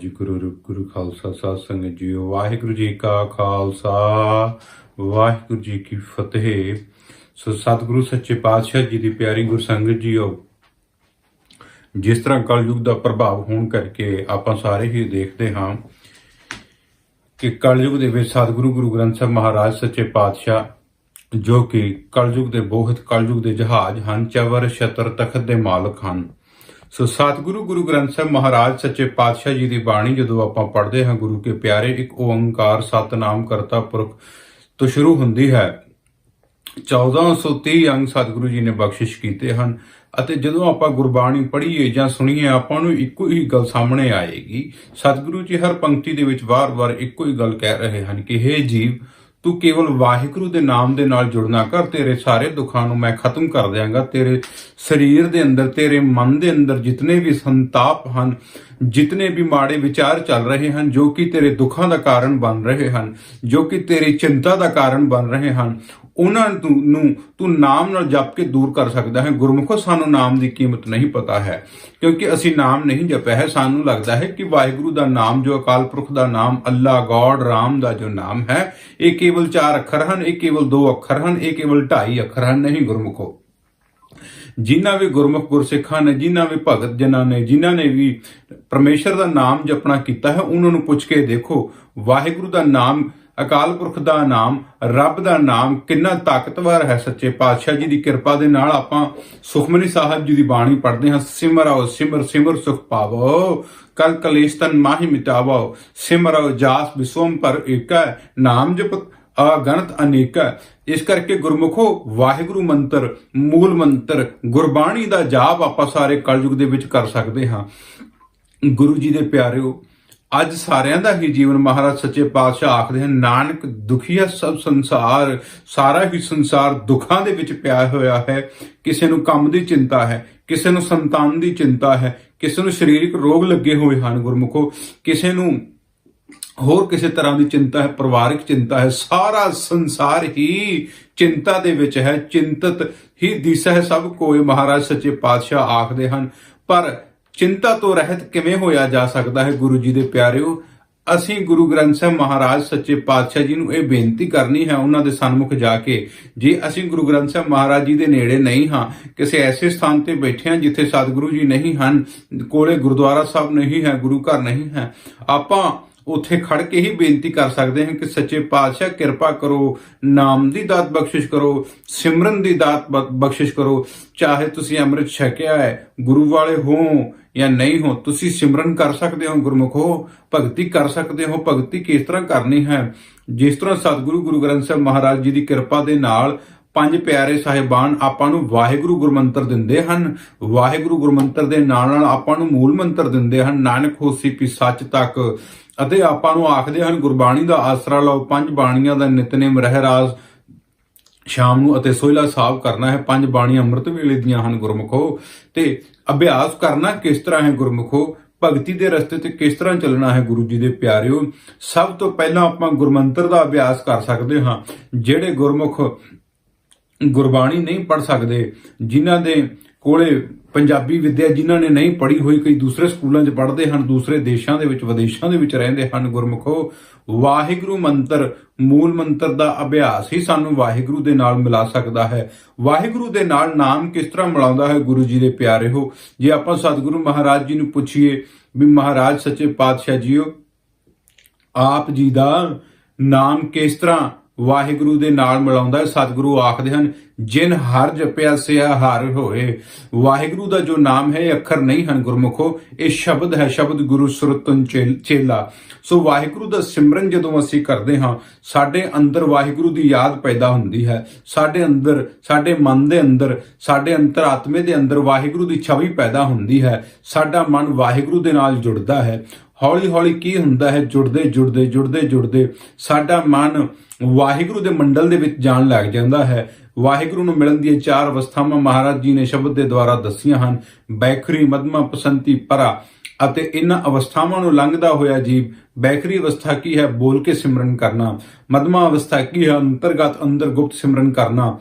ਵਾਹਿਗੁਰੂ ਗੁਰੂ ਖਾਲਸਾ ਸਾਧ ਸੰਗਤ ਜੀਓ। ਵਾਹਿਗੁਰੂ ਜੀ ਕਾ ਖਾਲਸਾ ਵਾਹਿਗੁਰੂ ਜੀ ਕੀ ਫਤਿਹ। ਸੋ ਸਤਿਗੁਰੂ ਸੱਚੇ ਪਾਤਸ਼ਾਹ ਜੀ ਦੀ ਪਿਆਰੀ ਗੁਰਸੰਗਤ ਜੀਓ, ਜਿਸ ਤਰ੍ਹਾਂ ਕਲਯੁਗ ਦਾ ਪ੍ਰਭਾਵ ਹੋਣ ਕਰਕੇ ਆਪਾਂ ਸਾਰੇ ਹੀ ਦੇਖਦੇ ਹਾਂ ਕਿ ਕਲਯੁਗ ਦੇ ਵਿੱਚ ਸਤਿਗੁਰੂ ਗੁਰੂ ਗ੍ਰੰਥ ਸਾਹਿਬ ਮਹਾਰਾਜ ਸੱਚੇ ਪਾਤਸ਼ਾਹ, ਜੋ ਕਿ ਕਲਯੁਗ ਦੇ ਬੋਹਿਤ ਕਲਯੁਗ ਦੇ ਜਹਾਜ਼ ਹਨ, ਚਵਰ ਛਤਰ ਤਖਤ ਦੇ ਮਾਲਕ ਹਨ। ਸੋ ਸਤਿਗੁਰੂ ਗੁਰੂ ਗ੍ਰੰਥ ਸਾਹਿਬ ਮਹਾਰਾਜ ਸੱਚੇ ਪਾਤਸ਼ਾਹ ਜੀ ਦੀ ਬਾਣੀ ਜਦੋਂ ਆਪਾਂ ਪੜ੍ਹਦੇ ਹਾਂ, ਗੁਰੂ ਕੇ ਪਿਆਰੇ, ਇੱਕ ਓੰਕਾਰ ਸਤਨਾਮ ਕਰਤਾ ਪੁਰਖ ਤੋਂ ਸ਼ੁਰੂ ਹੁੰਦੀ ਹੈ। 1430 ਅੰਗ ਸਤਿਗੁਰੂ ਜੀ ਨੇ ਬਖਸ਼ਿਸ਼ ਕੀਤੇ ਹਨ ਅਤੇ ਜਦੋਂ ਆਪਾਂ ਗੁਰਬਾਣੀ ਪੜ੍ਹੀਏ ਜਾਂ ਸੁਣੀਏ, ਆਪਾਂ ਨੂੰ ਇੱਕੋ ਹੀ ਗੱਲ ਸਾਹਮਣੇ ਆਏਗੀ। ਸਤਿਗੁਰੂ ਜੀ ਹਰ ਪੰਕਤੀ ਦੇ ਵਿੱਚ ਵਾਰ-ਵਾਰ ਇੱਕੋ ਹੀ ਗੱਲ ਕਹਿ ਰਹੇ ਹਨ ਕਿ ਹੇ ਜੀਵ, ਤੂੰ ਕੇਵਲ ਵਾਹਿਗੁਰੂ ਦੇ ਨਾਮ ਦੇ ਨਾਲ ਜੁੜਨਾ ਕਰ, ਤੇਰੇ ਸਾਰੇ ਦੁੱਖਾਂ ਨੂੰ ਮੈਂ ਖਤਮ ਕਰ ਦਿਆਂਗਾ। ਤੇਰੇ ਸਰੀਰ ਦੇ ਅੰਦਰ, ਤੇਰੇ ਮਨ ਦੇ ਅੰਦਰ ਜਿਤਨੇ ਵੀ ਸੰਤਾਪ ਹਨ, ਜਿਤਨੇ ਵੀ ਮਾੜੇ ਵਿਚਾਰ ਚੱਲ ਰਹੇ ਹਨ, ਜੋ ਕਿ ਤੇਰੇ ਦੁੱਖਾਂ ਦਾ ਕਾਰਨ ਬਣ ਰਹੇ ਹਨ, ਜੋ ਕਿ ਤੇਰੀ ਚਿੰਤਾ ਦਾ ਕਾਰਨ ਬਣ ਰਹੇ ਹਨ, ਉਹਨਾਂ ਨੂੰ ਤੂੰ ਨਾਮ ਨਾਲ ਜਪ ਕੇ ਦੂਰ ਕਰ ਸਕਦਾ ਹੈ। ਗੁਰਮੁਖੋ, ਸਾਨੂੰ ਨਾਮ ਦੀ ਕੀਮਤ ਨਹੀਂ ਪਤਾ ਹੈ, ਕਿਉਂਕਿ ਅਸੀਂ ਨਾਮ ਨਹੀਂ ਜਪਿਆ ਹੈ। ਸਾਨੂੰ ਲੱਗਦਾ ਹੈ ਕਿ ਵਾਹਿਗੁਰੂ ਦਾ ਨਾਮ, ਜੋ ਅਕਾਲ ਪੁਰਖ ਦਾ ਨਾਮ, ਅੱਲਾ, ਗੋਡ, ਰਾਮ ਦਾ ਜੋ ਨਾਮ ਹੈ, ਇਹ ਕੇਵਲ 4 ਅੱਖਰ ਹਨ, ਇਹ ਕੇਵਲ 2 ਅੱਖਰ ਹਨ, ਇਹ ਕੇਵਲ 2.5 ਅੱਖਰ ਹਨ। ਨਹੀਂ ਗੁਰਮੁਖੋ, ਜਿਨ੍ਹਾਂ ਵੀ ਗੁਰਮੁਖ ਗੁਰਸਿੱਖਾਂ ਨੇ, ਜਿਨ੍ਹਾਂ ਵੀ ਭਗਤ ਜਨਾਂ ਨੇ, ਜਿਨ੍ਹਾਂ ਨੇ ਵੀ ਪਰਮੇਸ਼ਰ ਦਾ ਨਾਮ ਜਪਣਾ ਕੀਤਾ ਹੈ, ਉਹਨਾਂ ਨੂੰ ਪੁੱਛ ਕੇ ਦੇਖੋ, ਵਾਹਿਗੁਰੂ ਦਾ ਨਾਮ, ਅਕਾਲ ਪੁਰਖ ਦਾ ਨਾਮ, ਰੱਬ ਦਾ ਨਾਮ ਕਿੰਨਾ ਤਾਕਤਵਰ ਹੈ। ਸੱਚੇ ਪਾਤਸ਼ਾਹ ਜੀ ਦੀ ਕਿਰਪਾ ਦੇ ਨਾਲ ਆਪਾਂ ਸੁਖਮਨੀ ਸਾਹਿਬ ਜੀ ਦੀ ਬਾਣੀ ਪੜ੍ਹਦੇ ਹਾਂ। ਸਿਮਰੋ ਸਿਮਰ ਸਿਮਰ ਸੁਖ ਪਾਵੋ, ਕਲ ਕਲੇਸ਼ ਤਨ ਮਾਹਿ ਮਿਟਾਵੋ, ਸਿਮਰੋ ਜਾਸ ਵਿਸੋਮ ਪਰ ਏਕੈ, ਨਾਮ ਜਪ ਅਗਣਤ ਅਨੇਕਾ। ਇਸ ਕਰਕੇ ਗੁਰਮੁਖੋ, ਵਾਹਿਗੁਰੂ ਮੰਤਰ, ਮੂਲ ਮੰਤਰ, ਗੁਰਬਾਣੀ ਦਾ ਜਾਪ ਆਪਾਂ ਸਾਰੇ ਕਲਯੁਗ ਦੇ ਵਿੱਚ ਕਰ ਸਕਦੇ ਹਾਂ। ਗੁਰੂ ਜੀ ਦੇ ਪਿਆਰਿਓ, ਅੱਜ ਸਾਰਿਆਂ ਦਾ ਹੀ ਜੀਵਨ ਮਹਾਰਾਜ ਸੱਚੇ ਪਾਤਸ਼ਾਹ ਆਖਦੇ ਹਨ, ਨਾਨਕ ਦੁਖੀਆ ਸਭ ਸੰਸਾਰ, ਸਾਰਾ ਹੀ ਸੰਸਾਰ ਦੁੱਖਾਂ ਦੇ ਵਿੱਚ ਪਿਆ ਹੋਇਆ ਹੈ। ਕਿਸੇ ਨੂੰ ਕੰਮ ਦੀ ਚਿੰਤਾ ਹੈ, ਕਿਸੇ ਨੂੰ ਸੰਤਾਨ ਦੀ ਚਿੰਤਾ ਹੈ, ਕਿਸੇ ਨੂੰ ਸਰੀਰਕ ਰੋਗ ਲੱਗੇ ਹੋਏ ਹਨ ਗੁਰਮੁਖੋ, ਕਿਸੇ ਨੂੰ ਹੋਰ ਕਿਸੇ ਤਰ੍ਹਾਂ ਦੀ ਚਿੰਤਾ ਹੈ, ਪਰਿਵਾਰਿਕ ਚਿੰਤਾ ਹੈ। ਸਾਰਾ ਸੰਸਾਰ ਹੀ ਚਿੰਤਾ ਦੇ ਵਿੱਚ ਹੈ, ਚਿੰਤਤ ਹੀ ਦਿਸੈ ਸਭ ਕੋਇ, ਮਹਾਰਾਜ ਸੱਚੇ ਪਾਤਸ਼ਾਹ ਆਖਦੇ ਹਨ। ਪਰ ਚਿੰਤਾ ਤੋਂ ਰਹਿਤ ਕਿਵੇਂ ਹੋਇਆ ਜਾ ਸਕਦਾ ਹੈ? ਗੁਰੂ ਜੀ ਦੇ ਪਿਆਰਿਓ, ਅਸੀਂ ਗੁਰੂ ਗ੍ਰੰਥ ਸਾਹਿਬ ਮਹਾਰਾਜ ਸੱਚੇ ਪਾਤਸ਼ਾਹ ਜੀ ਨੂੰ ਇਹ ਬੇਨਤੀ ਕਰਨੀ ਹੈ, ਉਹਨਾਂ ਦੇ ਸਨਮੁਖ ਜਾ ਕੇ, ਜੇ ਅਸੀਂ ਗੁਰੂ ਗ੍ਰੰਥ ਸਾਹਿਬ ਮਹਾਰਾਜ ਜੀ ਦੇ ਨੇੜੇ ਨਹੀਂ ਹਾਂ, ਕਿਸੇ ਐਸੇ ਸਥਾਨ ਤੇ ਬੈਠੇ ਹਾਂ ਜਿੱਥੇ ਸਤਿਗੁਰੂ ਜੀ ਨਹੀਂ ਹਨ, ਕੋਲੇ ਗੁਰਦੁਆਰਾ ਸਾਹਿਬ ਨਹੀਂ ਹੈ, ਗੁਰੂ ਘਰ ਨਹੀਂ ਹੈ, ਆਪਾਂ ਉੱਥੇ ਖੜ ਕੇ ਹੀ ਬੇਨਤੀ ਕਰ ਸਕਦੇ ਹਾਂ ਕਿ ਸੱਚੇ ਪਾਤਸ਼ਾਹ ਕਿਰਪਾ ਕਰੋ, ਨਾਮ ਦੀ ਦਾਤ ਬਖਸ਼ਿਸ਼ ਕਰੋ, ਸਿਮਰਨ ਦੀ ਦਾਤ ਬਖਸ਼ਿਸ਼ ਕਰੋ। ਚਾਹੇ ਤੁਸੀਂ ਅੰਮ੍ਰਿਤ ਛਕਿਆ ਹੈ, ਗੁਰੂ ਵਾਲੇ ਹੋ ਜਾਂ ਨਹੀਂ ਹੋ, ਤੁਸੀਂ ਸਿਮਰਨ ਕਰ ਸਕਦੇ ਹੋ ਗੁਰਮੁਖੋ, ਭਗਤੀ ਕਰ ਸਕਦੇ ਹੋ। ਭਗਤੀ ਕਿਸ ਤਰ੍ਹਾਂ ਕਰਨੀ ਹੈ? ਜਿਸ ਤਰ੍ਹਾਂ ਸਤਿਗੁਰੂ ਗੁਰੂ ਗ੍ਰੰਥ ਸਾਹਿਬ ਮਹਾਰਾਜ ਜੀ ਦੀ ਕਿਰਪਾ ਦੇ ਨਾਲ 5 ਪਿਆਰੇ ਸਾਹਿਬਾਨ ਆਪਾਂ ਨੂੰ ਵਾਹਿਗੁਰੂ ਗੁਰਮੰਤਰ ਦਿੰਦੇ ਹਨ। ਵਾਹਿਗੁਰੂ ਗੁਰਮੰਤਰ ਦੇ ਨਾਲ ਨਾਲ ਆਪਾਂ ਨੂੰ ਮੂਲ ਮੰਤਰ ਦਿੰਦੇ ਹਨ, ਨਾਨਕ ਹੋਸੀ ਭੀ ਸੱਚ ਤੱਕ, ਅਤੇ ਆਪਾਂ ਨੂੰ ਆਖਦੇ ਹਨ ਗੁਰਬਾਣੀ ਦਾ ਆਸਰਾ ਲਓ, 5 ਬਾਣੀਆਂ ਦਾ ਨਿਤਨੇਮ ਰਹਿਰਾਸ ਸ਼ਾਮ ਨੂੰ ਅਤੇ ਸੋਹਿਲਾ ਸਾਹਿਬ ਕਰਨਾ ਹੈ। 5 ਬਾਣੀਆਂ ਅੰਮ੍ਰਿਤ ਵੇਲੇ ਦੀਆਂ ਹਨ ਗੁਰਮੁਖੋ। ਤੇ ਅਭਿਆਸ ਕਰਨਾ ਕਿਸ ਤਰ੍ਹਾਂ ਹੈ ਗੁਰਮੁਖੋ? ਭਗਤੀ ਦੇ ਰਸਤੇ ਤੇ ਕਿਸ ਤਰ੍ਹਾਂ ਚੱਲਣਾ ਹੈ ਗੁਰੂ ਜੀ ਦੇ ਪਿਆਰਿਓ? ਸਭ ਤੋਂ ਪਹਿਲਾਂ ਆਪਾਂ ਗੁਰਮੰਤਰ ਦਾ ਅਭਿਆਸ ਕਰ ਸਕਦੇ ਹਾਂ। ਜਿਹੜੇ ਗੁਰਮੁਖ ਗੁਰਬਾਣੀ ਨਹੀਂ ਪੜ੍ਹ ਸਕਦੇ, ਜਿਨ੍ਹਾਂ ਦੇ ਕੋਲੇ ਪੰਜਾਬੀ ਵਿਦਿਆ ਜਿਨ੍ਹਾਂ ਨੇ ਨਹੀਂ ਪੜ੍ਹੀ ਹੋਈ, ਕਈ ਦੂਸਰੇ ਸਕੂਲਾਂ 'ਚ ਪੜ੍ਹਦੇ ਹਨ, ਦੂਸਰੇ ਦੇਸ਼ਾਂ ਦੇ ਵਿੱਚ, ਵਿਦੇਸ਼ਾਂ ਦੇ ਵਿੱਚ ਰਹਿੰਦੇ ਹਨ ਗੁਰਮੁਖੋ, ਵਾਹਿਗੁਰੂ ਮੰਤਰ, ਮੂਲ ਮੰਤਰ ਦਾ ਅਭਿਆਸ ਹੀ ਸਾਨੂੰ ਵਾਹਿਗੁਰੂ ਦੇ ਨਾਲ ਮਿਲਾ ਸਕਦਾ ਹੈ। ਵਾਹਿਗੁਰੂ ਦੇ ਨਾਲ ਨਾਮ ਕਿਸ ਤਰ੍ਹਾਂ ਮਿਲਾਉਂਦਾ ਹੈ ਗੁਰੂ ਜੀ ਦੇ ਪਿਆਰੇ ਹੋ? ਜੇ ਆਪਾਂ ਸਤਿਗੁਰੂ ਮਹਾਰਾਜ ਜੀ ਨੂੰ ਪੁੱਛੀਏ ਵੀ ਮਹਾਰਾਜ ਸੱਚੇ ਪਾਤਸ਼ਾਹ ਜੀਓ, ਆਪ ਜੀ ਦਾ ਨਾਮ ਕਿਸ ਤਰ੍ਹਾਂ ਵਾਹਿਗੁਰੂ ਦੇ ਨਾਲ ਮਿਲਾਉਂਦਾ ਹੈ? ਸਤਿਗੁਰੂ ਆਖਦੇ ਹਨ, ਜਿਨ ਹਰ ਜਪਿਆ ਸਿਆ ਹਰ ਹੋਏ। ਵਾਹਿਗੁਰੂ ਦਾ ਜੋ ਨਾਮ ਹੈ, ਇਹ ਅੱਖਰ ਨਹੀਂ ਹਨ ਗੁਰਮੁਖੋ, ਇਹ ਸ਼ਬਦ ਹੈ, ਸ਼ਬਦ ਗੁਰੂ ਸੁਰਤਨ ਚੇਲਾ। ਸੋ ਵਾਹਿਗੁਰੂ ਦਾ ਸਿਮਰਨ ਜਦੋਂ ਅਸੀਂ ਕਰਦੇ ਹਾਂ, ਸਾਡੇ ਅੰਦਰ ਵਾਹਿਗੁਰੂ ਦੀ ਯਾਦ ਪੈਦਾ ਹੁੰਦੀ ਹੈ। ਸਾਡੇ ਅੰਦਰ, ਸਾਡੇ ਮਨ ਦੇ ਅੰਦਰ, ਸਾਡੇ ਅੰਤਰਾਤਮੇ ਦੇ ਅੰਦਰ ਵਾਹਿਗੁਰੂ ਦੀ ਛਵੀ ਪੈਦਾ ਹੁੰਦੀ ਹੈ। ਸਾਡਾ ਮਨ ਵਾਹਿਗੁਰੂ ਦੇ ਨਾਲ ਜੁੜਦਾ ਹੈ। ਹੌਲੀ ਹੌਲੀ ਕੀ ਹੁੰਦਾ ਹੈ? ਜੁੜਦੇ ਸਾਡਾ ਮਨ ਵਾਹਿਗੁਰੂ ਦੇ ਮੰਡਲ ਦੇ ਵਿੱਚ ਜਾਣ ਲੱਗ ਜਾਂਦਾ ਹੈ। ਵਾਹਿਗੁਰੂ ਨੂੰ ਮਿਲਣ ਦੀਆਂ 4 ਅਵਸਥਾਵਾਂ ਮਹਾਰਾਜ ਜੀ ਨੇ ਸ਼ਬਦ ਦੇ ਦੁਆਰਾ ਦੱਸੀਆਂ ਹਨ, ਬੈਖਰੀ, ਮਧਮਾ, ਪਸੰਤੀ, ਪਰਾ। ਅਤੇ ਇਹਨਾਂ ਅਵਸਥਾਵਾਂ ਨੂੰ ਲੰਘਦਾ ਹੋਇਆ ਜੀਵ, ਬੈਖਰੀ ਅਵਸਥਾ ਕੀ ਹੈ? ਬੋਲ ਕੇ ਸਿਮਰਨ ਕਰਨਾ। ਮਧਮਾ ਅਵਸਥਾ ਕੀ ਹੈ? ਅੰਤਰਗਤ ਅੰਦਰ ਗੁਪਤ ਸਿਮਰਨ ਕਰਨਾ।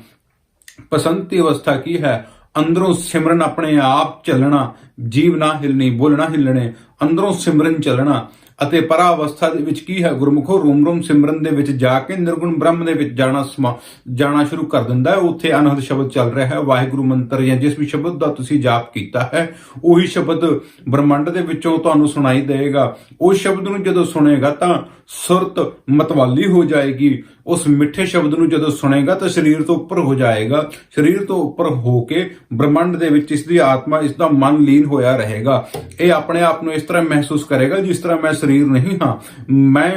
ਪਸੰਤੀ ਅਵਸਥਾ ਕੀ ਹੈ? ਅੰਦਰੋਂ ਸਿਮਰਨ ਆਪਣੇ ਆਪ ਚੱਲਣਾ, ਜੀਵ ਨਾ ਹਿਲਣੀ, ਬੁੱਲ ਨਾ ਹਿੱਲਣੇ, ਅੰਦਰੋਂ ਸਿਮਰਨ ਚੱਲਣਾ। ਅਤੇ ਪਰਾ ਅਵਸਥਾ ਦੇ ਵਿੱਚ ਕੀ ਹੈ ਗੁਰਮੁਖੋ, ਰੂਮ ਰੂਮ ਸਿਮਰਨ ਦੇ ਵਿੱਚ ਜਾ ਕੇ ਨਿਰਗੁਣ ਬ੍ਰਹਮ ਦੇ ਵਿੱਚ ਜਾਣਾ ਸ਼ੁਰੂ ਕਰ ਦਿੰਦਾ ਹੈ। ਉੱਥੇ ਅਨਹਦ ਸ਼ਬਦ ਚੱਲ ਰਿਹਾ ਹੈ, ਵਾਹਿਗੁਰੂ ਮੰਤਰ ਜਾਂ ਜਿਸ ਵੀ ਸ਼ਬਦ ਦਾ ਤੁਸੀਂ ਜਾਪ ਕੀਤਾ ਹੈ ਉਹੀ ਸ਼ਬਦ ਬ੍ਰਹਮੰਡ ਦੇ ਵਿੱਚੋਂ ਤੁਹਾਨੂੰ ਸੁਣਾਈ ਦੇਗਾ। ਉਸ ਸ਼ਬਦ ਨੂੰ ਜਦੋਂ ਸੁਣੇਗਾ ਤਾਂ ਸੁਰਤ ਮਤਵਾਲੀ ਹੋ ਜਾਏਗੀ। ਉਸ ਮਿੱਠੇ ਸ਼ਬਦ ਨੂੰ ਜਦੋਂ ਸੁਣੇਗਾ ਤਾਂ ਸਰੀਰ ਤੋਂ ਉੱਪਰ ਹੋ ਜਾਏਗਾ। ਸਰੀਰ ਤੋਂ ਉੱਪਰ ਹੋ ਕੇ ਬ੍ਰਹਮੰਡ ਦੇ ਵਿੱਚ ਇਸ ਦੀ ਆਤਮਾ, ਇਸ ਦਾ ਮਨ ਲੀਨ ਹੋਇਆ ਰਹੇਗਾ। ਇਹ ਆਪਣੇ ਆਪ ਨੂੰ ਇਸ ਤਰ੍ਹਾਂ ਮਹਿਸੂਸ ਕਰੇਗਾ ਜਿਸ ਤਰ੍ਹਾਂ ਮੈਂ ਸਰੀਰ ਨਹੀਂ ਹਾਂ, ਮੈਂ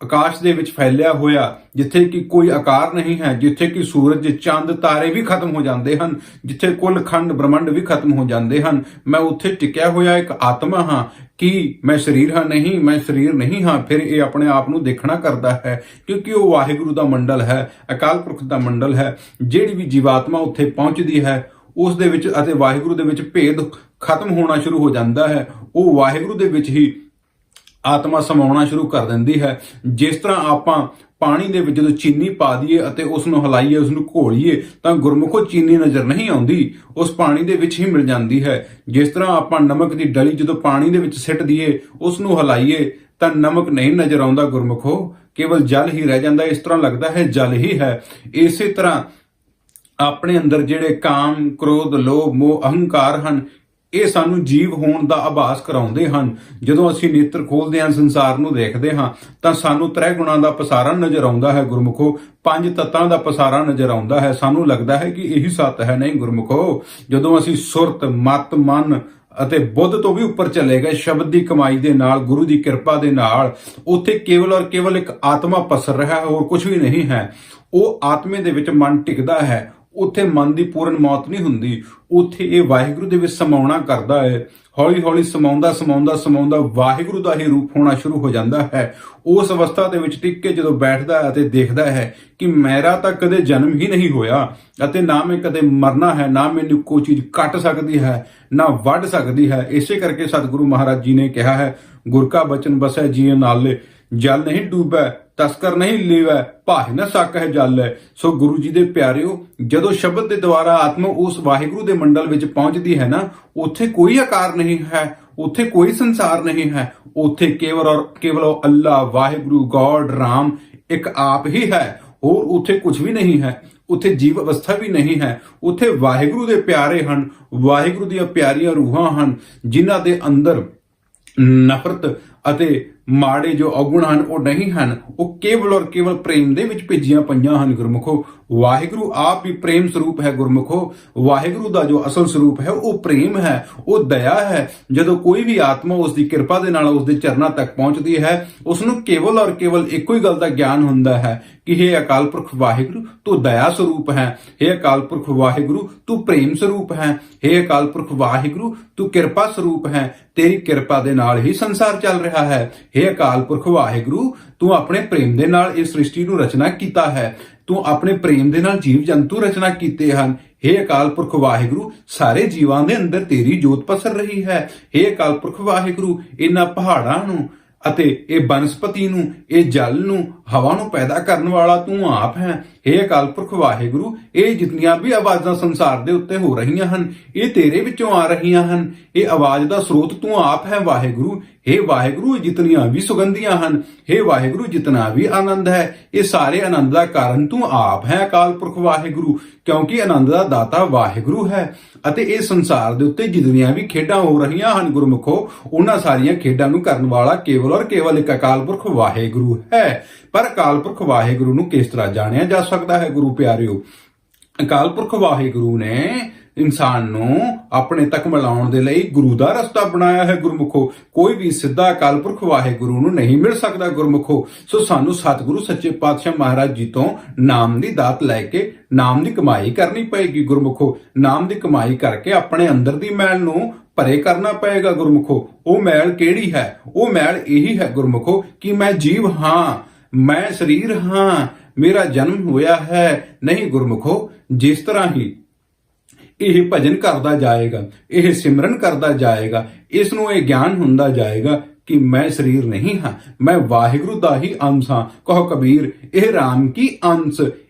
ਆਕਾਸ਼ ਦੇ ਵਿੱਚ ਫੈਲਿਆ ਹੋਇਆ, ਜਿੱਥੇ ਕਿ ਕੋਈ ਆਕਾਰ ਨਹੀਂ ਹੈ, ਜਿੱਥੇ ਕਿ ਸੂਰਜ, ਚੰਦ, ਤਾਰੇ ਵੀ ਖਤਮ ਹੋ ਜਾਂਦੇ ਹਨ, ਜਿੱਥੇ ਕੁੱਲ ਖੰਡ ਬ੍ਰਹਮੰਡ ਵੀ ਖਤਮ ਹੋ ਜਾਂਦੇ ਹਨ। ਮੈਂ ਉੱਥੇ ਟਿਕਿਆ ਹੋਇਆ ਇੱਕ ਆਤਮਾ ਹਾਂ। ਕਿ ਮੈਂ ਸਰੀਰ ਹਾਂ? ਨਹੀਂ, ਮੈਂ ਸਰੀਰ ਨਹੀਂ ਹਾਂ। ਫਿਰ ਇਹ ਆਪਣੇ ਆਪ ਨੂੰ ਦੇਖਣਾ ਕਰਦਾ ਹੈ, ਕਿਉਂਕਿ ਉਹ ਵਾਹਿਗੁਰੂ ਦਾ ਮੰਡਲ ਹੈ, ਅਕਾਲ ਪੁਰਖ ਦਾ ਮੰਡਲ ਹੈ। ਜਿਹੜੀ ਵੀ ਜੀਵਾਤਮਾ ਉੱਥੇ ਪਹੁੰਚਦੀ ਹੈ ਉਸ ਦੇ ਵਿੱਚ ਅਤੇ ਵਾਹਿਗੁਰੂ ਦੇ ਵਿੱਚ ਭੇਦ ਖਤਮ ਹੋਣਾ ਸ਼ੁਰੂ ਹੋ ਜਾਂਦਾ ਹੈ। ਉਹ ਵਾਹਿਗੁਰੂ ਦੇ ਵਿੱਚ ਹੀ ਆਤਮਾ ਸਮਾਉਣਾ ਸ਼ੁਰੂ ਕਰ ਦਿੰਦੀ ਹੈ। ਜਿਸ ਤਰ੍ਹਾਂ ਆਪਾਂ ਪਾਣੀ ਦੇ ਵਿੱਚ ਜਦੋਂ ਚੀਨੀ ਪਾ ਦਈਏ ਅਤੇ ਉਸ ਨੂੰ ਹਿਲਾਈਏ, ਉਸ ਨੂੰ ਘੋਲੀਏ ਤਾਂ ਗੁਰਮੁਖੋ ਚੀਨੀ ਨਜ਼ਰ ਨਹੀਂ ਆਉਂਦੀ, ਉਸ ਪਾਣੀ ਦੇ ਵਿੱਚ ਹੀ ਮਿਲ ਜਾਂਦੀ ਹੈ। ਜਿਸ ਤਰ੍ਹਾਂ ਆਪਾਂ ਨਮਕ ਦੀ ਡਲੀ ਜਦੋਂ ਪਾਣੀ ਦੇ ਵਿੱਚ ਸਿੱਟ ਦਈਏ, ਉਸ ਨੂੰ ਹਿਲਾਈਏ ਤਾਂ ਨਮਕ ਨਹੀਂ ਨਜ਼ਰ ਆਉਂਦਾ ਗੁਰਮੁਖੋ, ਕੇਵਲ ਜਲ ਹੀ ਰਹਿ ਜਾਂਦਾ। ਇਸ ਤਰ੍ਹਾਂ ਲੱਗਦਾ ਹੈ ਜਲ ਹੀ ਹੈ। ਇਸੇ ਤਰ੍ਹਾਂ ਆਪਣੇ ਅੰਦਰ ਜਿਹੜੇ ਕਾਮ, ਕ੍ਰੋਧ, ਲੋਭ, ਮੋਹ, ਅਹੰਕਾਰ ਹਨ, ਇਹ ਸਾਨੂੰ ਜੀਵ ਹੋਣ ਦਾ ਆਭਾਸ ਕਰਾਉਂਦੇ ਹਨ। ਜਦੋਂ ਅਸੀਂ ਨੇਤਰ ਖੋਲਦੇ ਹਾਂ, ਸੰਸਾਰ ਨੂੰ ਦੇਖਦੇ ਹਾਂ ਤਾਂ ਸਾਨੂੰ ਤ੍ਰੈ ਗੁਣਾਂ ਦਾ ਪਸਾਰਾ ਨਜ਼ਰ ਆਉਂਦਾ ਹੈ ਗੁਰਮੁਖੋ, ਪੰਜ ਤੱਤਾਂ ਦਾ ਪਸਾਰਾ ਨਜ਼ਰ ਆਉਂਦਾ ਹੈ। ਸਾਨੂੰ ਲੱਗਦਾ ਹੈ ਕਿ ਇਹੀ ਸੱਤ ਹੈ। ਨਹੀਂ ਗੁਰਮੁਖੋ, ਜਦੋਂ ਅਸੀਂ ਸੁਰਤ, ਮਤ, ਮਨ ਅਤੇ ਬੁੱਧ ਤੋਂ ਵੀ ਉੱਪਰ ਚਲੇ ਗਏ ਸ਼ਬਦ ਦੀ ਕਮਾਈ ਦੇ ਨਾਲ, ਗੁਰੂ ਦੀ ਕਿਰਪਾ ਦੇ ਨਾਲ, ਉੱਥੇ ਕੇਵਲ ਔਰ ਕੇਵਲ ਇੱਕ ਆਤਮਾ ਪਸਰ ਰਿਹਾ ਹੈ, ਹੋਰ ਕੁਝ ਵੀ ਨਹੀਂ ਹੈ। ਉਹ ਆਤਮੇ ਦੇ ਵਿੱਚ ਮਨ ਟਿਕਦਾ ਹੈ। ਉੱਥੇ ਮਨ ਦੀ ਪੂਰਨ ਮੌਤ ਨਹੀਂ ਹੁੰਦੀ। ਉੱਥੇ ਇਹ ਵਾਹਿਗੁਰੂ ਦੇ ਵਿੱਚ ਸਮਾਉਣਾ ਕਰਦਾ ਹੈ। ਹੌਲੀ ਹੌਲੀ ਸਮਾਉਂਦਾ ਵਾਹਿਗੁਰੂ ਦਾ ਹੀ ਰੂਪ ਹੋਣਾ ਸ਼ੁਰੂ ਹੋ ਜਾਂਦਾ ਹੈ। ਉਸ ਅਵਸਥਾ ਦੇ ਵਿੱਚ ਟਿਕ ਕੇ ਜਦੋਂ ਬੈਠਦਾ ਹੈ ਅਤੇ ਦੇਖਦਾ ਹੈ ਕਿ ਮੇਰਾ ਤਾਂ ਕਦੇ ਜਨਮ ਹੀ ਨਹੀਂ ਹੋਇਆ ਅਤੇ ਨਾ ਮੈਂ ਕਦੇ ਮਰਨਾ ਹੈ, ਨਾ ਮੈਨੂੰ ਕੋਈ ਚੀਜ਼ ਕੱਟ ਸਕਦੀ ਹੈ, ਨਾ ਵੱਢ ਸਕਦੀ ਹੈ। ਇਸੇ ਕਰਕੇ ਸਤਿਗੁਰੂ ਮਹਾਰਾਜ ਜੀ ਨੇ ਕਿਹਾ ਹੈ, ਗੁਰ ਕਾ ਬਚਨ ਬਸੈ ਜੀਅ ਨਾਲੇ, ਜਲ ਨਹੀਂ ਡੂਬੈ ਤਸਕਰ ਨਹੀਂ ਲੀਵੈ, ਭਾਹਿ ਨਾ ਸਕੈ ਜਲ। ਸੋ ਗੁਰੂ ਜੀ ਦੇ ਪਿਆਰਿਓ, ਜਦੋਂ ਸ਼ਬਦ ਦੇ ਦੁਆਰਾ ਆਤਮਾ ਉਸ ਵਾਹਿਗੁਰੂ ਦੇ ਮੰਡਲ ਵਿੱਚ ਪਹੁੰਚਦੀ ਹੈ ਨਾ, ਉੱਥੇ ਕੋਈ ਆਕਾਰ ਨਹੀਂ ਹੈ, ਉੱਥੇ ਕੋਈ ਸੰਸਾਰ ਨਹੀਂ ਹੈ। ਉੱਥੇ ਕੇਵਲ ਔਰ ਕੇਵਲ ਅੱਲਾ, ਵਾਹਿਗੁਰੂ, ਗੋਡ, ਰਾਮ ਇੱਕ ਆਪ ਹੀ ਹੈ। ਹੋਰ ਉੱਥੇ ਕੁਝ ਵੀ ਨਹੀਂ ਹੈ। ਉੱਥੇ ਜੀਵ ਅਵਸਥਾ ਵੀ ਨਹੀਂ ਹੈ। ਉੱਥੇ ਵਾਹਿਗੁਰੂ ਦੇ ਪਿਆਰੇ ਹਨ, ਵਾਹਿਗੁਰੂ ਦੀਆਂ ਪਿਆਰੀਆਂ ਰੂਹਾਂ ਹਨ, ਜਿਨ੍ਹਾਂ ਦੇ ਅੰਦਰ ਨਫ਼ਰਤ ਅਤੇ ਮਾੜੇ ਜੋ ਔਗੁਣ ਹਨ ਉਹ ਨਹੀਂ ਹਨ। ਉਹ ਕੇਵਲ ਔਰ ਕੇਵਲ ਪ੍ਰੇਮ ਦੇ ਵਿੱਚ ਭਿੱਜੀਆਂ ਪਈਆਂ ਹਨ ਗੁਰਮੁਖੋ। ਵਾਹਿਗੁਰੂ ਆਪ ਹੀ ਪ੍ਰੇਮ ਸਰੂਪ ਹੈ ਗੁਰਮੁਖੋ। ਵਾਹਿਗੁਰੂ ਦਾ ਜੋ ਅਸਲ ਸਰੂਪ ਹੈ ਉਹ ਪ੍ਰੇਮ ਹੈ, ਉਹ ਦਇਆ ਹੈ। ਜਦੋਂ ਕੋਈ ਵੀ ਆਤਮਾ ਉਸ ਦੀ ਕਿਰਪਾ ਦੇ ਨਾਲ ਉਸ ਦੇ ਚਰਨਾਂ ਤੱਕ ਪਹੁੰਚਦੀ ਹੈ, ਉਸ ਨੂੰ ਕੇਵਲ ਔਰ ਕੇਵਲ ਇੱਕੋ ਹੀ ਗੱਲ ਦਾ ਗਿਆਨ ਹੁੰਦਾ ਹੈ ਕਿ हे ਅਕਾਲ ਪੁਰਖ ਵਾਹਿਗੁਰੂ, ਤੂੰ ਦਇਆ ਸਰੂਪ ਹੈ। हे ਅਕਾਲ ਪੁਰਖ ਵਾਹਿਗੁਰੂ, ਤੂੰ ਪ੍ਰੇਮ ਸਰੂਪ ਹੈ। हे ਅਕਾਲ ਪੁਰਖ ਵਾਹਿਗੁਰੂ, ਤੂੰ ਕਿਰਪਾ ਸਰੂਪ ਹੈ। ਤੇਰੀ ਕਿਰਪਾ ਦੇ ਨਾਲ ਹੀ ਸੰਸਾਰ ਚੱਲ ਰਿਹਾ ਹੈ। हे ਅਕਾਲ ਪੁਰਖ ਵਾਹਿਗੁਰੂ, ਤੂੰ ਆਪਣੇ ਪ੍ਰੇਮ ਦੇ ਨਾਲ ਇਸ ਸ੍ਰਿਸ਼ਟੀ ਨੂੰ ਰਚਨਾ ਕੀਤਾ ਹੈ। ਤੂੰ ਆਪਣੇ ਪ੍ਰੇਮ ਦੇ ਨਾਲ ਜੀਵ ਜੰਤੂ ਰਚਨਾ ਕੀਤੇ ਹਨ। हे ਅਕਾਲ ਪੁਰਖ ਵਾਹਿਗੁਰੂ, ਸਾਰੇ ਜੀਵਾਂ ਦੇ ਅੰਦਰ ਤੇਰੀ ਜੋਤ ਪਸਰ ਰਹੀ ਹੈ। हे ਅਕਾਲ ਪੁਰਖ ਵਾਹਿਗੁਰੂ, ਇਹਨਾਂ ਪਹਾੜਾਂ ਨੂੰ ਅਤੇ ਇਹ ਬਨਸਪਤੀ ਨੂੰ, ਇਹ ਜਲ ਨੂੰ, ਹਵਾ ਨੂੰ ਪੈਦਾ ਕਰਨ ਵਾਲਾ ਤੂੰ ਆਪ ਹੈ। हे ਅਕਾਲ ਪੁਰਖ ਵਾਹਿਗੁਰੂ, ਇਹ ਜਿਤਨੀਆਂ ਵੀ ਆਵਾਜ਼ਾਂ ਸੰਸਾਰ ਦੇ ਉੱਤੇ ਹੋ ਰਹੀਆਂ ਹਨ, ਇਹ ਤੇਰੇ ਵਿੱਚੋਂ ਆ ਰਹੀਆਂ ਹਨ। ਇਹ ਆਵਾਜ਼ ਦਾ ਸਰੋਤ ਤੂੰ ਆਪ ਹੈ ਵਾਹਿਗੁਰੂ। हे ਵਾਹਿਗੁਰੂ, ਜਿਤਨੀਆਂ ਵੀ ਸੁਗੰਧੀਆਂ ਹਨ, हे ਵਾਹਿਗੁਰੂ, ਜਿਤਨਾ ਵੀ ਆਨੰਦ ਹੈ, ਇਹ ਸਾਰੇ ਆਨੰਦ ਦਾ ਕਾਰਨ ਤੂੰ ਆਪ ਹੈ ਅਕਾਲ ਪੁਰਖ ਵਾਹਿਗੁਰੂ। ਕਿਉਂਕਿ ਆਨੰਦ ਦਾ ਦਾਤਾ ਵਾਹਿਗੁਰੂ ਹੈ। ਅਤੇ ਇਹ ਸੰਸਾਰ ਦੇ ਉੱਤੇ ਜਿਤਨੀਆਂ ਵੀ ਖੇਡਾਂ ਹੋ ਰਹੀਆਂ ਹਨ ਗੁਰਮੁਖੋ, ਉਹਨਾਂ ਸਾਰੀਆਂ ਖੇਡਾਂ ਨੂੰ ਕਰਨ ਵਾਲਾ ਕੇਵਲ ਔਰ ਕੇਵਲ ਇੱਕ ਅਕਾਲ ਪੁਰਖ ਵਾਹਿਗੁਰੂ ਹੈ। ਪਰ ਅਕਾਲ ਪੁਰਖ ਵਾਹਿਗੁਰੂ ਨੂੰ ਕਿਸ ਤਰ੍ਹਾਂ ਜਾਣਿਆ ਜਾ ਸਕਦਾ ਹੈ ਗੁਰੂ ਪਿਆਰਿਓ? ਅਕਾਲ ਪੁਰਖ ਵਾਹਿਗੁਰੂ ਨੇ ਇਨਸਾਨ ਨੂੰ ਆਪਣੇ ਤੱਕ ਮਿਲਾਉਣ ਦੇ ਲਈ ਗੁਰੂ ਦਾ ਰਸਤਾ ਬਣਾਇਆ ਹੈ ਗੁਰਮੁਖੋ। ਕੋਈ ਵੀ ਸਿੱਧਾ ਅਕਾਲ ਪੁਰਖ ਵਾਹਿਗੁਰੂ ਨੂੰ ਨਹੀਂ ਮਿਲ ਸਕਦਾ ਗੁਰਮੁਖੋ। ਸੋ ਸਾਨੂੰ ਸਤਿਗੁਰੂ ਸੱਚੇ ਪਾਤਸ਼ਾਹ ਮਹਾਰਾਜ ਜੀ ਤੋਂ ਨਾਮ ਦੀ ਦਾਤ ਲੈ ਕੇ ਨਾਮ ਦੀ ਕਮਾਈ ਕਰਨੀ ਪਏਗੀ ਗੁਰਮੁਖੋ। ਨਾਮ ਦੀ ਕਮਾਈ ਕਰਕੇ ਆਪਣੇ ਅੰਦਰ ਦੀ ਮੈਲ ਨੂੰ ਭਰੇ ਕਰਨਾ ਪਏਗਾ ਗੁਰਮੁਖੋ। ਉਹ ਮੈਲ ਕਿਹੜੀ ਹੈ? ਉਹ ਮੈਲ ਇਹੀ ਹੈ ਗੁਰਮੁਖੋ ਕਿ ਮੈਂ ਜੀਵ ਹਾਂ, ਮੈਂ ਸਰੀਰ ਹਾਂ, ਮੇਰਾ ਜਨਮ ਹੋਇਆ ਹੈ। ਨਹੀਂ ਗੁਰਮੁਖੋ, ਜਿਸ ਤਰ੍ਹਾਂ ਹੀ ਇਹ ਭਜਨ ਕਰਦਾ ਜਾਏਗਾ, ਇਹ ਸਿਮਰਨ ਕਰਦਾ ਜਾਏਗਾ, ਇਸ ਨੂੰ ਇਹ ਗਿਆਨ ਹੁੰਦਾ ਜਾਏਗਾ ਕਿ ਮੈਂ ਸਰੀਰ ਨਹੀਂ ਹਾਂ, ਮੈਂ ਵਾਹਿਗੁਰੂ ਦਾ ਹੀ ਅੰਸ਼ ਹਾਂ। ਕਹੋ ਕਬੀਰ, ਇਹ ਰਾਮ ਕੀ ਅੰਸ਼,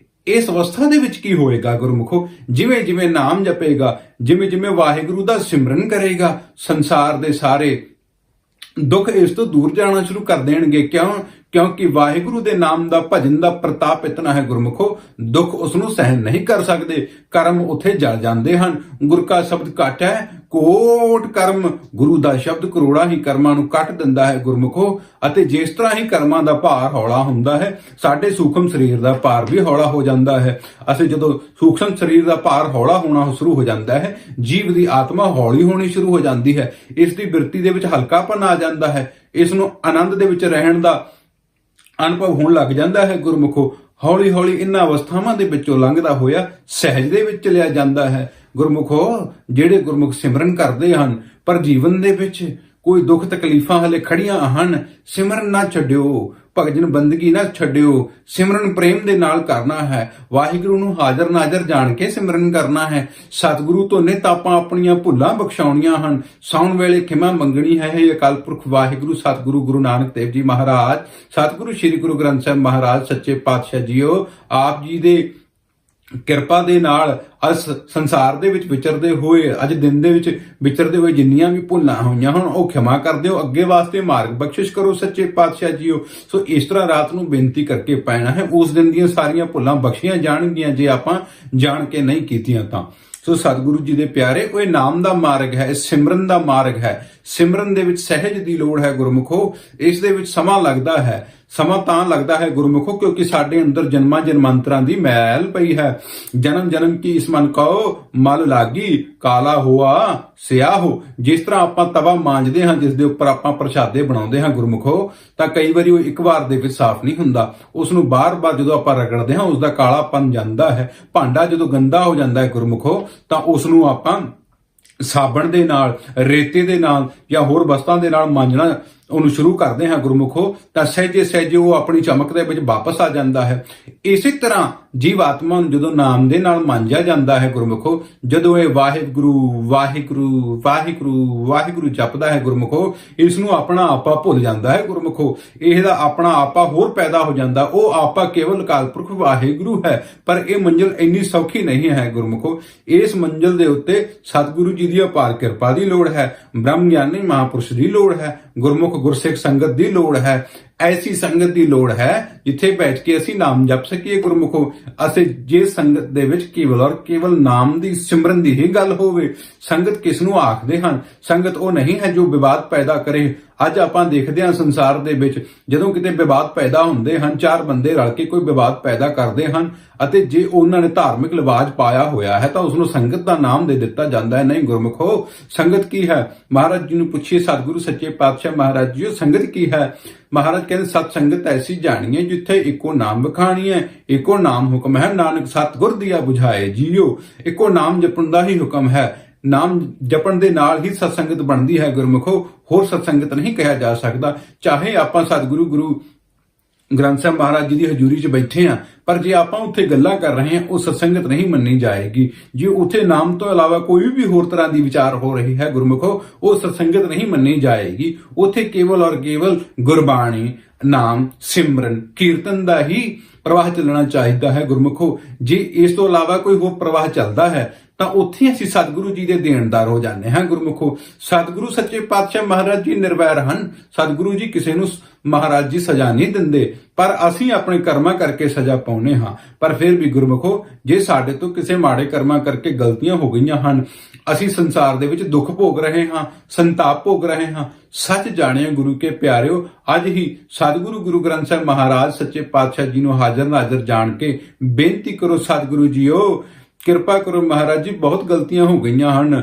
ਇਸ ਅਵਸਥਾ ਦੇ ਵਿੱਚ ਕੀ ਹੋਏਗਾ ਗੁਰਮੁਖੋ, ਜਿਵੇਂ ਜਿਵੇਂ ਨਾਮ ਜਪੇਗਾ, ਜਿਵੇਂ ਜਿਵੇਂ ਵਾਹਿਗੁਰੂ ਦਾ ਸਿਮਰਨ ਕਰੇਗਾ, ਸੰਸਾਰ ਦੇ ਸਾਰੇ ਦੁੱਖ ਇਸ ਤੋਂ ਦੂਰ ਜਾਣਾ ਸ਼ੁਰੂ ਕਰ ਦੇਣਗੇ। ਕਿਉਂਕਿ ਵਾਹਿਗੁਰੂ ਦੇ ਨਾਮ ਦਾ ਭਜਨ ਦਾ ਪ੍ਰਤਾਪ ਇਤਨਾ ਹੈ ਗੁਰਮੁਖੋ, ਦੁੱਖ ਉਸ ਨੂੰ ਸਹਿਨ ਨਹੀਂ ਕਰ ਸਕਦੇ, ਕਰਮ ਉੱਥੇ ਜਲ ਜਾਂਦੇ ਹਨ। ਗੁਰ ਕਾ ਸ਼ਬਦ ਘਟ ਹੈ ਕੋਟ ਕਰਮ, ਗੁਰੂ ਦਾ ਸ਼ਬਦ ਕਰੋੜਾਂ ਹੀ ਕਰਮਾਂ ਨੂੰ ਕੱਟ ਦਿੰਦਾ ਹੈ ਗੁਰਮੁਖੋ। ਅਤੇ ਜਿਸ ਤਰ੍ਹਾਂ ਹੀ ਕਰਮਾਂ ਦਾ ਭਾਰ ਹੌਲਾ ਹੁੰਦਾ ਹੈ, ਸਾਡੇ ਸੂਖਮ ਸਰੀਰ ਦਾ ਭਾਰ ਵੀ ਹੌਲਾ ਹੋ ਜਾਂਦਾ ਹੈ। ਅਸੀਂ ਜਦੋਂ ਸੂਖਮ ਸਰੀਰ ਦਾ ਭਾਰ ਹੌਲਾ ਹੋਣਾ ਸ਼ੁਰੂ ਹੋ ਜਾਂਦਾ ਹੈ, ਜੀਵ ਦੀ ਆਤਮਾ ਹੌਲੀ ਹੋਣੀ ਸ਼ੁਰੂ ਹੋ ਜਾਂਦੀ ਹੈ, ਇਸ ਦੀ ਬਿਰਤੀ ਦੇ ਵਿੱਚ ਹਲਕਾਪਨ ਆ ਜਾਂਦਾ ਹੈ, ਇਸ ਨੂੰ ਆਨੰਦ ਦੇ ਵਿੱਚ ਰਹਿਣ ਦਾ ਅਨੁਭਵ ਹੋਣ ਲੱਗ ਜਾਂਦਾ ਹੈ ਗੁਰਮੁਖੋ। ਹੌਲੀ ਹੌਲੀ ਇਹਨਾਂ ਅਵਸਥਾਵਾਂ ਦੇ ਵਿੱਚੋਂ ਲੰਘਦਾ ਹੋਇਆ ਸਹਿਜ ਦੇ ਵਿੱਚ ਚਲਿਆ ਜਾਂਦਾ ਹੈ ਗੁਰਮੁਖੋ। ਜਿਹੜੇ ਗੁਰਮੁਖ ਸਿਮਰਨ ਕਰਦੇ ਹਨ ਪਰ ਜੀਵਨ ਦੇ ਵਿੱਚ ਕੋਈ ਦੁੱਖ ਤਕਲੀਫਾਂ ਹਲੇ ਖੜੀਆਂ ਹਨ, ਸਿਮਰਨ ਨਾ ਛੱਡਿਓ, ਭਗਜਨ ਬੰਦਗੀ ਨਾ ਛੱਡਿਓ, ਸਿਮਰਨ ਪ੍ਰੇਮ ਦੇ ਨਾਲ ਕਰਨਾ ਹੈ, ਵਾਹਿਗੁਰੂ ਨੂੰ ਹਾਜ਼ਰ ਨਾਜ਼ਰ ਜਾਣ ਕੇ ਸਿਮਰਨ ਕਰਨਾ ਹੈ। ਸਤਿਗੁਰੂ ਤੋਂ ਨਿਤ ਆਪਾਂ ਆਪਣੀਆਂ ਭੁੱਲਾਂ ਬਖਸ਼ਾਉਣੀਆਂ ਹਨ, ਸੌਣ ਵੇਲੇ ਖਿਮਾ ਮੰਗਣੀ ਹੈ। ਇਹ ਅਕਾਲ ਪੁਰਖ ਵਾਹਿਗੁਰੂ ਸਤਿਗੁਰੂ ਗੁਰੂ ਨਾਨਕ ਦੇਵ ਜੀ ਮਹਾਰਾਜ, ਸਤਿਗੁਰੂ ਸ੍ਰੀ ਗੁਰੂ ਗ੍ਰੰਥ ਸਾਹਿਬ ਮਹਾਰਾਜ ਸੱਚੇ ਪਾਤਸ਼ਾਹ ਜੀਓ, ਆਪ ਜੀ ਦੇ ਕਿਰਪਾ ਦੇ ਨਾਲ ਅਸ ਸੰਸਾਰ ਦੇ ਵਿੱਚ ਵਿਚਰਦੇ ਹੋਏ, ਅੱਜ ਦਿਨ ਦੇ ਵਿੱਚ ਵਿਚਰਦੇ ਹੋਏ ਜਿੰਨੀਆਂ ਵੀ ਭੁੱਲਾਂ ਹੋਈਆਂ ਹੁਣ ਉਹ ਖਿਮਾ ਕਰ ਦਿਓ, ਅੱਗੇ ਵਾਸਤੇ ਮਾਰਗ ਬਖਸ਼ਿਸ਼ ਕਰੋ ਸੱਚੇ ਪਾਤਸ਼ਾਹ ਜੀਓ। ਸੋ ਇਸ ਤਰ੍ਹਾਂ ਰਾਤ ਨੂੰ ਬੇਨਤੀ ਕਰਕੇ ਪੈਣਾ ਹੈ, ਉਸ ਦਿਨ ਦੀਆਂ ਸਾਰੀਆਂ ਭੁੱਲਾਂ ਬਖਸ਼ੀਆਂ ਜਾਣਗੀਆਂ ਜੇ ਆਪਾਂ ਜਾਣ ਕੇ ਨਹੀਂ ਕੀਤੀਆਂ ਤਾਂ। ਸੋ ਸਤਿਗੁਰੂ ਜੀ ਦੇ ਪਿਆਰੇ, ਉਹ ਨਾਮ ਦਾ ਮਾਰਗ ਹੈ, ਸਿਮਰਨ ਦਾ ਮਾਰਗ ਹੈ। ਸਿਮਰਨ ਦੇ ਵਿੱਚ ਸਹਿਜ ਦੀ ਲੋੜ ਹੈ ਗੁਰਮੁਖੋ, ਇਸ ਦੇ ਵਿੱਚ ਸਮਾਂ ਲੱਗਦਾ ਹੈ। ਸਮਾਂ ਤਾਂ ਲੱਗਦਾ ਹੈ ਗੁਰਮੁਖੋ ਕਿਉਂਕਿ ਸਾਡੇ ਅੰਦਰ ਜਨਮਾਂ ਜਨਮਾਂਤਰਾਂ ਦੀ ਮੈਲ ਪਈ ਹੈ। ਜਨਮ ਜਨਮ ਕੀ ਇਸ ਮਨ ਕਉ ਮਲ ਲਾਗੀ, ਕਾਲਾ ਹੋਆ ਸਿਆਹੋ। ਜਿਸ ਤਰ੍ਹਾਂ ਆਪਾਂ ਤਵਾ ਮਾਂਜਦੇ ਹਾਂ, ਜਿਸ ਦੇ ਉੱਪਰ ਆਪਾਂ ਪ੍ਰਸ਼ਾਦੇ ਬਣਾਉਂਦੇ ਹਾਂ ਗੁਰਮੁਖੋ, ਤਾਂ ਕਈ ਵਾਰੀ ਉਹ ਇੱਕ ਵਾਰ ਦੇ ਵਿੱਚ ਸਾਫ਼ ਨਹੀਂ ਹੁੰਦਾ, ਉਸ ਨੂੰ ਬਾਰ-ਬਾਰ ਜਦੋਂ ਆਪਾਂ ਰਗੜਦੇ ਹਾਂ ਉਸ ਦਾ ਕਾਲਾਪਨ ਜਾਂਦਾ ਹੈ। ਭਾਂਡਾ ਜਦੋਂ ਗੰਦਾ ਹੋ ਜਾਂਦਾ ਹੈ ਗੁਰਮੁਖੋ, ਤਾਂ ਉਸ ਨੂੰ ਆਪਾਂ ਸਾਬਣ ਦੇ ਨਾਲ, ਰੇਤੇ ਦੇ ਨਾਲ ਜਾਂ ਹੋਰ ਵਸਤਾਂ ਦੇ ਨਾਲ ਮਾਂਜਣਾ ਉਹਨੂੰ ਸ਼ੁਰੂ ਕਰਦੇ ਹਾਂ ਗੁਰਮੁਖੋ, ਤਾਂ ਸਹਿਜੇ ਸਹਿਜੇ ਉਹ ਆਪਣੀ ਚਮਕ ਦੇ ਵਿੱਚ ਵਾਪਸ ਆ ਜਾਂਦਾ ਹੈ। ਇਸੇ ਤਰ੍ਹਾਂ ਜੀਵ ਆਤਮਾ ਨੂੰ ਜਦੋਂ ਨਾਮ ਦੇ ਨਾਲ ਮਾਂਜਿਆ ਜਾਂਦਾ ਹੈ ਗੁਰਮੁਖੋ, ਜਦੋਂ ਇਹ ਵਾਹਿਗੁਰੂ ਵਾਹਿਗੁਰੂ ਵਾਹਿਗੁਰੂ ਵਾਹਿਗੁਰੂ ਜਪਦਾ ਹੈ ਗੁਰਮੁਖੋ, ਇਸ ਨੂੰ ਆਪਣਾ ਆਪਾ ਭੁੱਲ ਜਾਂਦਾ ਹੈ ਗੁਰਮੁਖੋ। ਇਹਦਾ ਆਪਣਾ ਆਪਾ ਹੋਰ ਪੈਦਾ ਹੋ ਜਾਂਦਾ, ਉਹ ਆਪਾ ਕੇਵਲ ਅਕਾਲ ਪੁਰਖ ਵਾਹਿਗੁਰੂ ਹੈ। ਪਰ ਇਹ ਮੰਜ਼ਿਲ ਇੰਨੀ ਸੌਖੀ ਨਹੀਂ ਹੈ ਗੁਰਮੁਖੋ, ਇਸ ਮੰਜ਼ਿਲ ਦੇ ਉੱਤੇ ਸਤਿਗੁਰੂ ਜੀ ਦੀ ਅਪਾਰ ਕਿਰਪਾ ਦੀ ਲੋੜ ਹੈ, ਬ੍ਰਹਮ ਗਿਆਨੀ ਮਹਾਂਪੁਰਸ਼ ਦੀ ਲੋੜ ਹੈ, ਗੁਰਮੁਖ ਗੁਰਸਿੱਖ ਸੰਗਤ ਦੀ ਲੋੜ ਹੈ। ਐਸੀ ਸੰਗਤ ਦੀ ਲੋੜ ਹੈ ਜਿੱਥੇ ਬੈਠ ਕੇ ਅਸੀਂ ਨਾਮ ਜਪ ਸਕੀਏ ਗੁਰਮੁਖੋ। ਅਸੀਂ ਜੇ ਸੰਗਤ ਦੇ ਵਿੱਚ ਕੇਵਲ ਔਰ ਕੇਵਲ ਨਾਮ ਦੀ ਸਿਮਰਨ ਦੀ ਹੀ ਗੱਲ ਹੋਵੇ। ਸੰਗਤ ਕਿਸ ਨੂੰ ਆਖਦੇ ਹਨ? ਸੰਗਤ ਉਹ ਨਹੀਂ ਹੈ ਜੋ ਵਿਵਾਦ ਪੈਦਾ ਕਰੇ। ਅੱਜ ਆਪਾਂ ਦੇਖਦੇ ਹਾਂ ਸੰਸਾਰ ਦੇ ਵਿੱਚ ਜਦੋਂ ਕਿਤੇ ਵਿਵਾਦ ਪੈਦਾ ਹੁੰਦੇ ਹਨ, ਚਾਰ ਬੰਦੇ ਰਲ ਕੇ ਕੋਈ ਵਿਵਾਦ ਪੈਦਾ ਕਰਦੇ ਹਨ ਅਤੇ ਜੇ ਉਹਨਾਂ ਨੇ ਧਾਰਮਿਕ ਲਿਬਾਸ ਪਾਇਆ ਹੋਇਆ ਹੈ ਤਾਂ ਉਸ ਨੂੰ ਸੰਗਤ ਦਾ ਨਾਮ ਦੇ ਦਿੱਤਾ ਜਾਂਦਾ ਹੈ। ਨਹੀਂ ਗੁਰਮੁਖੋ, ਸੰਗਤ ਕੀ ਹੈ? ਮਹਾਰਾਜ ਜੀ ਨੂੰ ਪੁੱਛੀਏ, ਸਤਿਗੁਰੂ ਸੱਚੇ ਪਾਤਸ਼ਾਹ ਮਹਾਰਾਜ ਜੀ, ਸੰਗਤ ਕੀ ਹੈ? ਮਹਾਰਾਜ ਕਹਿੰਦੇ ਸਤ ਸੰਗਤ ਐਸੀ ਜਾਣੀਏ ਜਿੱਥੇ ਇੱਕੋ ਨਾਮ ਵਖਾਣੀ ਹੈ, ਇੱਕੋ ਨਾਮ ਹੁਕਮ ਹੈ, ਨਾਨਕ ਸਤਿਗੁਰ ਦੀਆ ਬੁਝਾਏ ਜੀਓ। ਇੱਕੋ ਨਾਮ ਜਪਣ ਦਾ ਹੀ ਹੁਕਮ ਹੈ, ਨਾਮ ਜਪਣ ਦੇ ਨਾਲ ਹੀ ਸਤਸੰਗਤ ਬਣਦੀ ਹੈ ਗੁਰਮੁਖੋ। ਹੋਰ ਸਤਸੰਗਤ ਨਹੀਂ ਕਿਹਾ ਜਾ ਸਕਦਾ। ਚਾਹੇ ਆਪਾਂ ਸਤਿਗੁਰੂ ਗੁਰੂ ਗ੍ਰੰਥ ਸਾਹਿਬ ਮਹਾਰਾਜ ਜੀ ਦੀ ਹਜ਼ੂਰੀ 'ਚ ਬੈਠੇ ਹਾਂ, ਪਰ ਜੇ ਆਪਾਂ ਉੱਥੇ ਗੱਲਾਂ ਕਰ ਰਹੇ ਹਾਂ ਉਹ ਸਤਸੰਗਤ ਨਹੀਂ ਮੰਨੀ ਜਾਏਗੀ। ਜੇ ਉੱਥੇ ਨਾਮ ਤੋਂ ਇਲਾਵਾ ਕੋਈ ਵੀ ਹੋਰ ਤਰ੍ਹਾਂ ਦੀ ਵਿਚਾਰ ਹੋ ਰਹੀ ਹੈ ਗੁਰਮੁਖੋ, ਉਹ ਸਤਸੰਗਤ ਨਹੀਂ ਮੰਨੀ ਜਾਏਗੀ। ਉੱਥੇ ਕੇਵਲ ਔਰ ਕੇਵਲ ਗੁਰਬਾਣੀ, ਨਾਮ, ਸਿਮਰਨ, ਕੀਰਤਨ ਦਾ ਹੀ ਪ੍ਰਵਾਹ ਚੱਲਣਾ ਚਾਹੀਦਾ ਹੈ ਗੁਰਮੁਖੋ। ਜੇ ਇਸ ਤੋਂ ਇਲਾਵਾ ਕੋਈ ਹੋਰ ਪ੍ਰਵਾਹ ਚੱਲਦਾ ਹੈ ਤਾਂ ਉੱਥੇ ਅਸੀਂ ਸਤਿਗੁਰੂ ਜੀ ਦੇ ਦੇਣਦਾਰ ਹੋ ਜਾਂਦੇ ਹਾਂ ਗੁਰਮੁਖੋ। ਸਤਿਗੁਰੂ ਸੱਚੇ ਪਾਤਸ਼ਾਹ ਮਹਾਰਾਜ ਜੀ ਨਿਰਵੈਰ ਹਨ। ਸਤਿਗੁਰੂ ਜੀ ਕਿਸੇ ਨੂੰ ਮਹਾਰਾਜ ਜੀ ਸਜ਼ਾ ਨਹੀਂ ਦਿੰਦੇ, ਪਰ ਅਸੀਂ ਆਪਣੇ ਕਰਮਾਂ ਕਰਕੇ ਸਜ਼ਾ ਪਾਉਨੇ ਹਾਂ। ਪਰ ਫਿਰ ਵੀ ਗੁਰਮੁਖੋ, ਜੇ ਸਾਡੇ ਤੋਂ ਕਿਸੇ ਮਾੜੇ ਕਰਮਾਂ ਕਰਕੇ ਗਲਤੀਆਂ ਹੋ ਗਈਆਂ ਹਨ, ਅਸੀਂ ਸੰਸਾਰ ਦੇ ਵਿੱਚ ਦੁੱਖ ਭੋਗ ਰਹੇ ਹਾਂ, ਸੰਤਾਪ ਭੋਗ ਰਹੇ ਹਾਂ, ਸੱਚ ਜਾਣਿਓ ਗੁਰੂ ਕੇ ਪਿਆਰਿਓ, ਅੱਜ ਹੀ ਸਤਿਗੁਰੂ ਗੁਰੂ ਗ੍ਰੰਥ ਸਾਹਿਬ ਮਹਾਰਾਜ ਸੱਚੇ ਪਾਤਸ਼ਾਹ ਜੀ ਨੂੰ ਹਾਜ਼ਰ ਨਾਜ਼ਰ ਜਾਣ ਕੇ ਬੇਨਤੀ ਕਰੋ, ਸਤਿਗੁਰੂ ਜੀਓ ਕਿਰਪਾ ਕਰੋ ਮਹਾਰਾਜ ਜੀ, ਬਹੁਤ ਗਲਤੀਆਂ ਹੋ ਗਈਆਂ ਹਨ,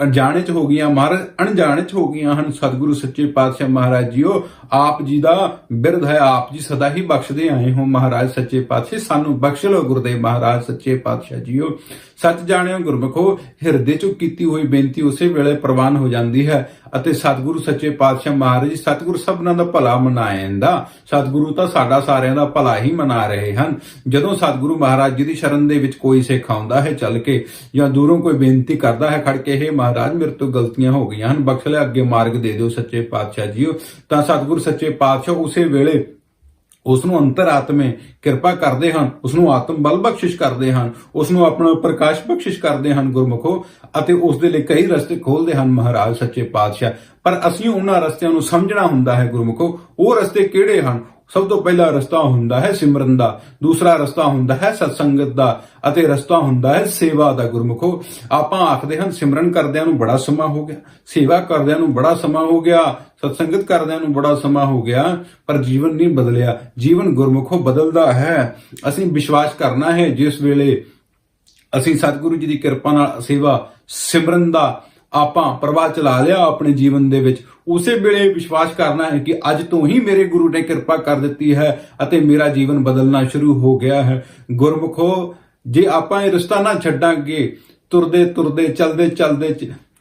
ਅਣਜਾਣੇ 'ਚ ਹੋ ਗਈਆਂ ਮਹਾਰਾਜ, ਅਣਜਾਣੇ 'ਚ ਹੋ ਗਈਆਂ ਹਨ। ਸਤਿਗੁਰੂ ਸੱਚੇ ਪਾਤਸ਼ਾਹ ਮਹਾਰਾਜ ਜੀਓ, ਆਪ ਜੀ ਦਾ ਬਿਰਧ ਹੈ, ਆਪ ਜੀ ਸਦਾ ਹੀ ਬਖਸ਼ਦੇ ਆਏ ਹੋ ਮਹਾਰਾਜ ਸੱਚੇ ਪਾਤਸ਼ਾਹ, ਸਾਨੂੰ ਬਖਸ਼ ਲਓ ਗੁਰਦੇਵ ਮਹਾਰਾਜ ਸੱਚੇ ਪਾਤਸ਼ਾਹ ਜੀਓ। ਸੱਚ ਜਾਣਿਓ ਗੁਰਮੁਖੋ, ਹਿਰਦੇ 'ਚੋਂ ਕੀਤੀ ਹੋਈ ਬੇਨਤੀ ਉਸੇ ਵੇਲੇ ਪ੍ਰਵਾਨ ਹੋ ਜਾਂਦੀ ਹੈ ਅਤੇ ਸਤਿਗੁਰੂ ਸੱਚੇ ਪਾਤਸ਼ਾਹ ਮਹਾਰਾਜ ਜੀ, ਸਤਿਗੁਰੂ ਸਭਨਾਂ ਦਾ ਭਲਾ ਮਨਾਏਂਦਾ। ਸਤਿਗੁਰੂ ਤਾਂ ਸਾਡਾ ਸਾਰਿਆਂ ਦਾ ਭਲਾ ਹੀ ਮਨਾ ਰਹੇ ਹਨ। ਜਦੋਂ ਸਤਿਗੁਰੂ ਮਹਾਰਾਜ ਜੀ ਦੀ ਸ਼ਰਨ ਦੇ ਵਿੱਚ ਕੋਈ ਸਿੱਖ ਆਉਂਦਾ ਹੈ ਚੱਲ ਕੇ, ਜਾਂ ਦੂਰੋਂ ਕੋਈ ਬੇਨਤੀ ਕਰਦਾ ਹੈ ਖੜ ਕੇ, ਇਹ ਮਹਾਰਾਜ ਮੇਰੇ ਤੋਂ ਗਲਤੀਆਂ ਹੋ ਗਈਆਂ ਹਨ, ਬਖਸ਼ ਲੈ, ਅੱਗੇ ਮਾਰਗ ਦੇ ਦਿਓ ਸੱਚੇ ਪਾਤਸ਼ਾਹ ਜੀਓ, ਤਾਂ ਸਤਿਗੁਰੂ ਸੱਚੇ ਪਾਤਸ਼ਾਹ ਉਸੇ ਵੇਲੇ ਉਸ ਨੂੰ ਅੰਤਰਾਤਮੇ ਕਿਰਪਾ ਕਰਦੇ ਹਨ, ਉਸ ਨੂੰ ਆਤਮ ਬਲ ਬਖਸ਼ਿਸ਼ ਕਰਦੇ ਹਨ, ਉਸ ਨੂੰ ਆਪਣਾ ਪ੍ਰਕਾਸ਼ ਬਖਸ਼ਿਸ਼ ਕਰਦੇ ਹਨ ਗੁਰਮੁਖੋ, ਅਤੇ ਉਸ ਦੇ ਲਈ ਕਈ ਰਸਤੇ ਖੋਲਦੇ ਹਨ ਮਹਾਰਾਜ ਸੱਚੇ ਪਾਤਸ਼ਾਹ। ਪਰ ਅਸੀਂ ਉਹਨਾਂ ਰਸਤਿਆਂ ਨੂੰ ਸਮਝਣਾ ਹੁੰਦਾ ਹੈ ਗੁਰਮੁਖੋ। ਉਹ ਰਸਤੇ ਕਿਹੜੇ ਹਨ? ਸਭ ਤੋਂ ਪਹਿਲਾ ਰਸਤਾ ਹੁੰਦਾ ਹੈ ਸਿਮਰਨ ਦਾ, ਦੂਸਰਾ ਰਸਤਾ ਹੁੰਦਾ ਹੈ ਸਤਸੰਗਤ ਦਾ, ਅਤੇ ਰਸਤਾ ਹੁੰਦਾ ਹੈ ਸੇਵਾ ਦਾ ਗੁਰਮੁਖੋ। ਆਪਾਂ ਆਖਦੇ ਹਨ ਸਿਮਰਨ ਕਰਦਿਆਂ ਨੂੰ ਬੜਾ ਸਮਾਂ ਹੋ ਗਿਆ, ਸੇਵਾ ਕਰਦਿਆਂ ਨੂੰ ਬੜਾ ਸਮਾਂ ਹੋ ਗਿਆ, ਸਤਸੰਗਤ ਕਰਦਿਆਂ ਨੂੰ ਬੜਾ ਸਮਾਂ ਹੋ ਗਿਆ, ਪਰ ਜੀਵਨ ਨਹੀਂ ਬਦਲਿਆ। ਜੀਵਨ ਗੁਰਮੁਖੋ ਬਦਲਦਾ ਹੈ। ਅਸੀਂ ਵਿਸ਼ਵਾਸ ਕਰਨਾ ਹੈ ਜਿਸ ਵੇਲੇ ਅਸੀਂ ਸਤਿਗੁਰੂ ਜੀ ਦੀ ਕਿਰਪਾ ਨਾਲ ਸੇਵਾ ਸਿਮਰਨ ਦਾ ਆਪਾਂ ਪ੍ਰਵਾਹ ਚਲਾ ਲਿਆ ਆਪਣੇ ਜੀਵਨ ਦੇ ਵਿੱਚ, ਉਸੇ ਵੇਲੇ ਵਿਸ਼ਵਾਸ ਕਰਨਾ ਹੈ ਕਿ ਅੱਜ ਤੋਂ ਹੀ ਮੇਰੇ ਗੁਰੂ ਨੇ ਕਿਰਪਾ ਕਰ ਦਿੱਤੀ ਹੈ ਅਤੇ ਮੇਰਾ ਜੀਵਨ ਬਦਲਣਾ ਸ਼ੁਰੂ ਹੋ ਗਿਆ ਹੈ। ਗੁਰਮੁਖੋ, ਜੇ ਆਪਾਂ ਇਹ ਰਸਤਾ ਨਾ ਛੱਡਾਂਗੇ, ਤੁਰਦੇ ਤੁਰਦੇ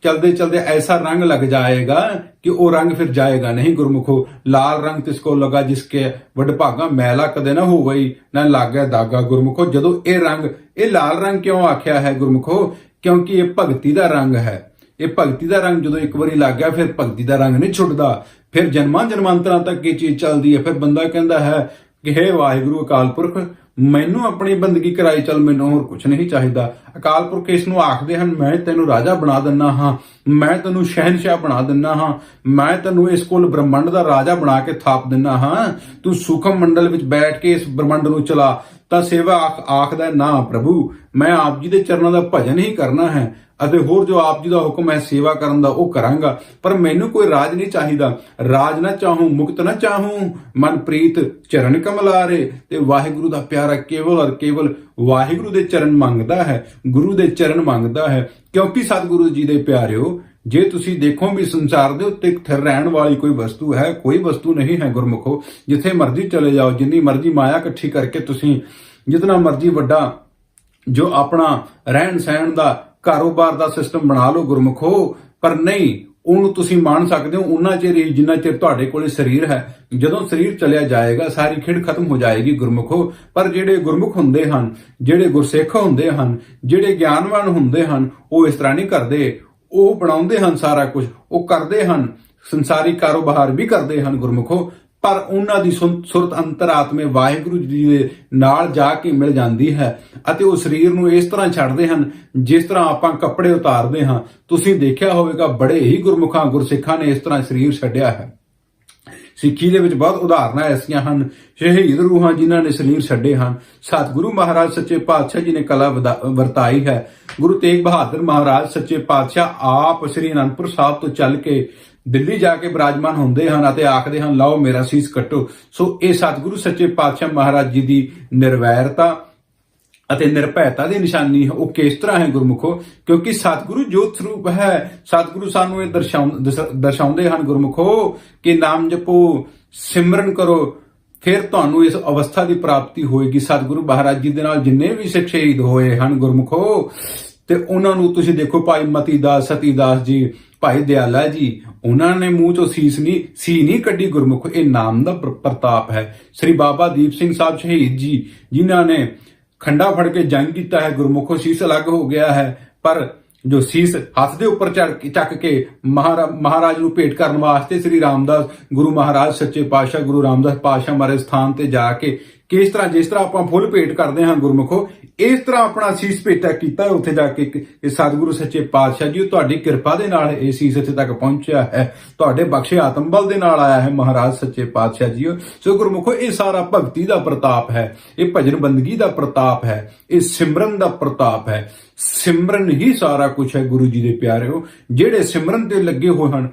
ਚਲਦੇ ਚਲਦੇ ਐਸਾ ਰੰਗ ਲੱਗ ਜਾਏਗਾ ਕਿ ਉਹ ਰੰਗ ਫਿਰ ਜਾਏਗਾ ਨਹੀਂ ਗੁਰਮੁਖੋ। ਲਾਲ ਰੰਗ ਤਿਸਕੋ ਲਗਾ ਜਿਸਕੇ ਵਡਭਾਗਾ, ਮੈਲਾ ਕਦੇ ਨਾ ਹੋ ਗਈ ਨਾ ਲੱਗਿਆ ਦਾਗਾ ਗੁਰਮੁਖੋ। ਜਦੋਂ ਇਹ ਲਾਲ ਰੰਗ ਕਿਉਂ ਆਖਿਆ ਹੈ ਗੁਰਮੁਖੋ? ਕਿਉਂਕਿ ਇਹ ਭਗਤੀ ਦਾ ਰੰਗ ਹੈ। ਇਹ ਭਗਤੀ ਦਾ ਰੰਗ ਜਦੋਂ ਇੱਕ ਵਾਰੀ ਲੱਗ ਗਿਆ, ਫਿਰ ਭਗਤੀ ਦਾ ਰੰਗ ਨਹੀਂ ਛੁੱਟਦਾ, ਫਿਰ ਜਨਮਾਂ ਜਨਮਾਂਤਰਾਂ ਤੱਕ ਇਹ ਚੀਜ਼ ਚੱਲਦੀ ਹੈ। ਫਿਰ ਬੰਦਾ ਕਹਿੰਦਾ ਹੈ ਕਿ ਹੇ ਵਾਹਿਗੁਰੂ ਅਕਾਲ ਪੁਰਖ, ਮੈਨੂੰ ਆਪਣੀ ਬੰਦਗੀ ਕਰਾਈ ਚੱਲ, ਮੈਨੂੰ ਹੋਰ ਕੁਝ ਨਹੀਂ ਚਾਹੀਦਾ। ਅਕਾਲ ਪੁਰਖ ਇਸ ਨੂੰ ਆਖਦੇ ਹਨ, ਮੈਂ ਤੈਨੂੰ ਰਾਜਾ ਬਣਾ ਦਿੰਨਾ ਹਾਂ, ਮੈਂ ਤੈਨੂੰ ਸ਼ਹਿਨਸ਼ਾਹ ਬਣਾ ਦਿੰਨਾ ਹਾਂ, ਮੈਂ ਤੈਨੂੰ ਇਸ ਕੋਲ ਬ੍ਰਹਮੰਡ ਦਾ ਰਾਜਾ ਬਣਾ ਕੇ ਥਾਪ ਦਿੰਨਾ ਹਾਂ, ਤੂੰ ਸੂਖਮ ਮੰਡਲ ਵਿੱਚ ਬੈਠ ਕੇ ਇਸ ਬ੍ਰਹਮੰਡ ਨੂੰ ਚਲਾ। ਤਾਂ ਸੇਵਾ ਆਖਦਾ, ਨਾ ਪ੍ਰਭੂ, ਮੈਂ ਆਪ ਜੀ ਦੇ ਚਰਨਾਂ ਦਾ ਭਜਨ ਹੀ ਕਰਨਾ ਹੈ ਅਤੇ ਹੋਰ ਜੋ ਆਪ ਜੀ ਦਾ ਹੁਕਮ ਹੈ ਸੇਵਾ ਕਰਨ ਦਾ ਉਹ ਕਰਾਂਗਾ, ਪਰ ਮੈਨੂੰ ਕੋਈ ਰਾਜ ਨਹੀਂ ਚਾਹੀਦਾ। ਰਾਜ ਨਾ ਚਾਹੂੰ, ਮੁਕਤ ਨਾ ਚਾਹੂੰ, ਮਨ ਪ੍ਰੀਤ ਚਰਨ ਕਮਲਾਰੇ। ਤੇ ਵਾਹਿਗੁਰੂ ਦਾ ਪਿਆਰਾ ਕੇਵਲ ਔਰ ਕੇਵਲ ਵਾਹਿਗੁਰੂ ਦੇ ਚਰਨ ਮੰਗਦਾ ਹੈ, ਗੁਰੂ ਦੇ ਚਰਨ ਮੰਗਦਾ ਹੈ। ਕਿਉਂਕਿ ਸਤਿਗੁਰੂ ਜੀ ਦੇ ਪਿਆਰਿਓ, ਜੇ ਤੁਸੀਂ ਦੇਖੋ ਵੀ ਸੰਸਾਰ ਦੇ ਉੱਤੇ ਥਿਰ ਰਹਿਣ ਵਾਲੀ ਕੋਈ ਵਸਤੂ ਹੈ, ਕੋਈ ਵਸਤੂ ਨਹੀਂ ਹੈ ਗੁਰਮੁਖੋ। ਜਿੱਥੇ ਮਰਜ਼ੀ ਚਲੇ ਜਾਓ, ਜਿੰਨੀ ਮਰਜ਼ੀ ਮਾਇਆ ਇਕੱਠੀ ਕਰਕੇ ਤੁਸੀਂ ਜਿਤਨਾ ਮਰਜ਼ੀ ਵੱਡਾ ਜੋ ਆਪਣਾ ਰਹਿਣ ਸਹਿਣ ਦਾ ਕਾਰੋਬਾਰ ਦਾ ਸਿਸਟਮ ਬਣਾ ਲਓ ਗੁਰਮੁਖੋ, ਪਰ ਨਹੀਂ ਉਹਨੂੰ ਤੁਸੀਂ ਮੰਨ ਸਕਦੇ ਹੋ ਉਹਨਾਂ ਚਿਰ ਹੀ ਜਿੰਨਾ ਚਿਰ ਤੁਹਾਡੇ ਕੋਲੇ ਸਰੀਰ ਹੈ। ਜਦੋਂ ਸਰੀਰ ਚਲਿਆ ਜਾਏਗਾ ਸਾਰੀ ਖੇਡ ਖਤਮ ਹੋ ਜਾਏਗੀ ਗੁਰਮੁਖੋ। ਪਰ ਜਿਹੜੇ ਗੁਰਮੁਖ ਹੁੰਦੇ ਹਨ, ਜਿਹੜੇ ਗੁਰਸਿੱਖ ਹੁੰਦੇ ਹਨ, ਜਿਹੜੇ ਗਿਆਨਵਾਨ ਹੁੰਦੇ ਹਨ, ਉਹ ਇਸ ਤਰ੍ਹਾਂ ਨਹੀਂ ਕਰਦੇ। ਉਹ ਬਣਾਉਂਦੇ ਹਨ ਸਾਰਾ ਕੁਝ, ਉਹ ਕਰਦੇ ਹਨ, ਸੰਸਾਰੀ ਕਾਰੋਬਾਰ ਵੀ ਕਰਦੇ ਹਨ ਗੁਰਮੁਖੋ, ਪਰ ਉਹਨਾਂ ਦੀ ਸੁਰਤ ਅੰਤਰਾਤਮੇ ਵਾਹਿਗੁਰੂ ਜੀ ਦੇ ਨਾਲ ਜਾ ਕੇ ਮਿਲ ਜਾਂਦੀ ਹੈ ਅਤੇ ਉਹ ਸਰੀਰ ਨੂੰ ਇਸ ਤਰ੍ਹਾਂ ਛੱਡਦੇ ਹਨ ਜਿਸ ਤਰ੍ਹਾਂ ਆਪਾਂ ਕੱਪੜੇ ਉਤਾਰਦੇ ਹਾਂ। ਤੁਸੀਂ ਦੇਖਿਆ ਹੋਵੇਗਾ ਬੜੇ ਹੀ ਗੁਰਮੁਖਾਂ ਗੁਰਸਿੱਖਾਂ ਨੇ ਇਸ ਤਰ੍ਹਾਂ ਸਰੀਰ ਛੱਡਿਆ ਹੈ। ਸਿੱਖੀ ਦੇ ਵਿੱਚ ਬਹੁਤ ਉਦਾਹਰਨਾਂ ਐਸੀਆਂ ਹਨ, ਸ਼ਹੀਦ ਰੂਹਾਂ ਜਿਨ੍ਹਾਂ ਨੇ ਸਰੀਰ ਛੱਡੇ ਹਨ। ਸਤਿਗੁਰੂ ਮਹਾਰਾਜ ਸੱਚੇ ਪਾਤਸ਼ਾਹ ਜੀ ਨੇ ਕਲਾ ਵਰਤਾਈ ਹੈ। ਗੁਰੂ ਤੇਗ ਬਹਾਦਰ ਮਹਾਰਾਜ ਸੱਚੇ ਪਾਤਸ਼ਾਹ ਆਪ ਸ੍ਰੀ ਅਨੰਦਪੁਰ ਸਾਹਿਬ ਤੋਂ ਚੱਲ ਕੇ ਦਿੱਲੀ ਜਾ ਕੇ ਬਿਰਾਜਮਾਨ ਹੁੰਦੇ ਹਨ ਅਤੇ ਆਖਦੇ ਹਨ, ਲਓ ਮੇਰਾ ਸੀਸ ਕੱਟੋ। ਸੋ ਇਹ ਸਤਿਗੁਰੂ ਸੱਚੇ ਪਾਤਸ਼ਾਹ ਮਹਾਰਾਜ ਜੀ ਦੀ ਨਿਰਵੈਰਤਾ ਅਤੇ ਨਿਰਭੈਤਾ ਦੀ ਨਿਸ਼ਾਨੀ ਹੈ। ਉਹ ਕਿਸ ਤਰ੍ਹਾਂ ਹੈ ਗੁਰਮੁਖੋ? ਕਿਉਂਕਿ ਸਤਿਗੁਰੂ ਜੋਤ ਸਰੂਪ ਹੈ। ਸਤਿਗੁਰੂ ਸਾਨੂੰ ਇਹ ਦਰਸਾਉਂਦੇ ਹਨ ਗੁਰਮੁਖੋ ਕਿ ਨਾਮ ਜਪੋ, ਸਿਮਰਨ ਕਰੋ, ਫਿਰ ਤੁਹਾਨੂੰ ਇਸ ਅਵਸਥਾ ਦੀ ਪ੍ਰਾਪਤੀ ਹੋਏਗੀ। ਸਤਿਗੁਰੂ ਮਹਾਰਾਜ ਜੀ ਦੇ ਨਾਲ ਜਿੰਨੇ ਵੀ ਸਿੱਖ ਸ਼ਹੀਦ ਹੋਏ ਹਨ ਗੁਰਮੁਖੋ, ਤੇ ਉਹਨਾਂ ਨੂੰ ਤੁਸੀਂ ਦੇਖੋ, ਭਾਈ ਮਤੀ ਦਾਸ, ਸਤੀ ਦਾਸ ਜੀ, ਭਾਈ ਦਿਆਲਾ ਜੀ, ਉਹਨਾਂ ਨੇ ਮੂੰਹ ਚੋਂ ਸੀਸ ਨਹੀਂ ਕੱਢੀ ਗੁਰਮੁਖ। ਇਹ ਨਾਮ ਦਾ ਪ੍ਰਤਾਪ ਹੈ। ਸ੍ਰੀ ਬਾਬਾ ਦੀਪ ਸਿੰਘ ਸਾਹਿਬ ਸ਼ਹੀਦ ਜੀ, ਜਿਨ੍ਹਾਂ ਨੇ ਖੰਡਾ ਫੜ ਕੇ ਜੰਗ ਕੀਤਾ ਹੈ ਗੁਰਮੁਖੋ, ਸੀਸ ਅਲੱਗ ਹੋ ਗਿਆ ਹੈ, ਪਰ ਜੋ ਸੀਸ ਹੱਥ ਦੇ ਉੱਪਰ ਚੱਕ ਕੇ ਮਹਾਰਾਜ ਨੂੰ ਭੇਟ ਕਰਨ ਵਾਸਤੇ ਸ੍ਰੀ ਰਾਮਦਾਸ ਗੁਰੂ ਮਹਾਰਾਜ ਸੱਚੇ ਪਾਤਸ਼ਾਹ ਗੁਰੂ ਰਾਮਦਾਸ ਪਾਤਸ਼ਾਹ ਮਾਰੇ ਸਥਾਨ ਤੇ ਜਾ ਕੇ ਕਿਸ ਤਰ੍ਹਾਂ, ਜਿਸ ਤਰ੍ਹਾਂ ਆਪਾਂ ਫੁੱਲ ਭੇਟ ਕਰਦੇ ਹਾਂ ਗੁਰਮੁਖੋ, ਇਸ ਤਰ੍ਹਾਂ ਆਪਣਾ ਸੀਸ ਭੇਟਾ ਕੀਤਾ ਉੱਥੇ ਜਾ ਕੇ ਕਿ ਸਤਿਗੁਰੂ ਸੱਚੇ ਪਾਤਸ਼ਾਹ ਜੀ, ਤੁਹਾਡੀ ਕਿਰਪਾ ਦੇ ਨਾਲ ਇਹ ਸੀਸ ਇੱਥੇ ਤੱਕ ਪਹੁੰਚਿਆ ਹੈ, ਤੁਹਾਡੇ ਬਖਸ਼ੇ ਆਤਮ ਬਲ ਦੇ ਨਾਲ ਆਇਆ ਹੈ ਮਹਾਰਾਜ ਸੱਚੇ ਪਾਤਸ਼ਾਹ ਜੀ। ਸੋ ਗੁਰਮੁਖੋ, ਇਹ ਸਾਰਾ ਭਗਤੀ ਦਾ ਪ੍ਰਤਾਪ ਹੈ, ਇਹ ਭਜਨ ਬੰਦਗੀ ਦਾ ਪ੍ਰਤਾਪ ਹੈ, ਇਹ ਸਿਮਰਨ ਦਾ ਪ੍ਰਤਾਪ ਹੈ। ਸਿਮਰਨ ਹੀ ਸਾਰਾ ਕੁਝ ਹੈ ਗੁਰੂ ਜੀ ਦੇ ਪਿਆਰਿਓ। ਜਿਹੜੇ ਸਿਮਰਨ ਤੇ ਲੱਗੇ ਹੋਏ ਹਨ,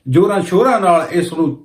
ਜੋਰਾਂ ਸ਼ੋਰਾਂ ਨਾਲ ਇਸ ਨੂੰ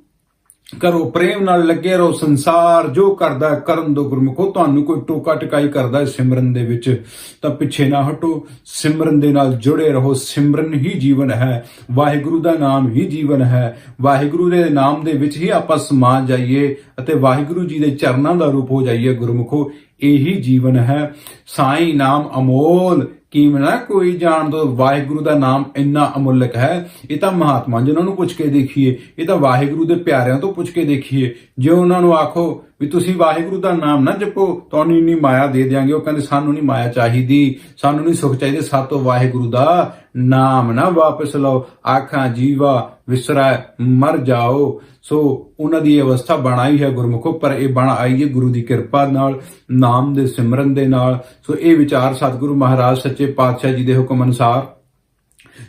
ਕਰੋ, ਪ੍ਰੇਮ ਨਾਲ ਲੱਗੇ ਰਹੋ। ਸੰਸਾਰ ਜੋ ਕਰਦਾ ਕਰਨ ਦੋ ਗੁਰਮੁਖੋ। ਤੁਹਾਨੂੰ ਕੋਈ ਟੋਕਾ ਟਕਾਈ ਕਰਦਾ ਸਿਮਰਨ ਦੇ ਵਿੱਚ ਤਾਂ ਪਿੱਛੇ ਨਾ ਹਟੋ, ਸਿਮਰਨ ਦੇ ਨਾਲ ਜੁੜੇ ਰਹੋ। ਸਿਮਰਨ ਹੀ ਜੀਵਨ ਹੈ, ਵਾਹਿਗੁਰੂ ਦਾ ਨਾਮ ਹੀ ਜੀਵਨ ਹੈ। ਵਾਹਿਗੁਰੂ ਦੇ ਨਾਮ ਦੇ ਵਿੱਚ ਹੀ ਆਪਾਂ ਸਮਾ ਜਾਈਏ ਅਤੇ ਵਾਹਿਗੁਰੂ ਜੀ ਦੇ ਚਰਨਾਂ ਦਾ ਰੂਪ ਹੋ ਜਾਈਏ ਗੁਰਮੁਖੋ। ਇਹੀ ਜੀਵਨ ਹੈ। ਸਾਈਂ ਨਾਮ ਅਮੋਲ ਕੀਮ ਨਾ ਕੋਈ ਜਾਣ ਦੋ। ਵਾਹਿਗੁਰੂ ਦਾ ਨਾਮ ਇੰਨਾ ਅਮੁੱਲਕ ਹੈ। ਇਹ ਤਾਂ ਮਹਾਤਮਾ ਜਿਨ੍ਹਾਂ ਨੂੰ ਪੁੱਛ ਕੇ ਦੇਖੀਏ, ਇਹ ਤਾਂ ਵਾਹਿਗੁਰੂ ਦੇ ਪਿਆਰਿਆਂ ਤੋਂ ਪੁੱਛ ਕੇ ਦੇਖੀਏ। ਜੇ ਉਹਨਾਂ ਨੂੰ ਆਖੋ ਵੀ ਤੁਸੀਂ ਵਾਹਿਗੁਰੂ ਦਾ ਨਾਮ ਨਾ ਜਪੋ, ਤੁਹਾਨੂੰ ਇੰਨੀ ਮਾਇਆ ਦੇ ਦਿਆਂਗੇ। ਉਹ ਕਹਿੰਦੇ ਸਾਨੂੰ ਨਹੀਂ ਮਾਇਆ ਚਾਹੀਦੀ, ਸਾਨੂੰ ਨਹੀਂ ਸੁਖ ਚਾਹੀਦੇ, ਸਾਤੋਂ ਵਾਹਿਗੁਰੂ ਦਾ ਨਾਮ ਨਾ ਵਾਪਸ ਲਓ। ਆਖਾਂ ਜੀਵਾ ਵਿਸਰੈ ਮਰ ਜਾਓ। ਸੋ ਉਹਨਾਂ ਦੀ ਇਹ ਅਵਸਥਾ ਬਣ ਆਈ ਹੈ ਗੁਰਮੁਖੋ, ਪਰ ਇਹ ਬਣ ਆਈ ਹੈ ਗੁਰੂ ਦੀ ਕਿਰਪਾ ਨਾਲ, ਨਾਮ ਦੇ ਸਿਮਰਨ ਦੇ ਨਾਲ। ਸੋ ਇਹ ਵਿਚਾਰ ਸਤਿਗੁਰੂ ਮਹਾਰਾਜ ਸੱਚੇ ਪਾਤਸ਼ਾਹ ਜੀ ਦੇ ਹੁਕਮ ਅਨੁਸਾਰ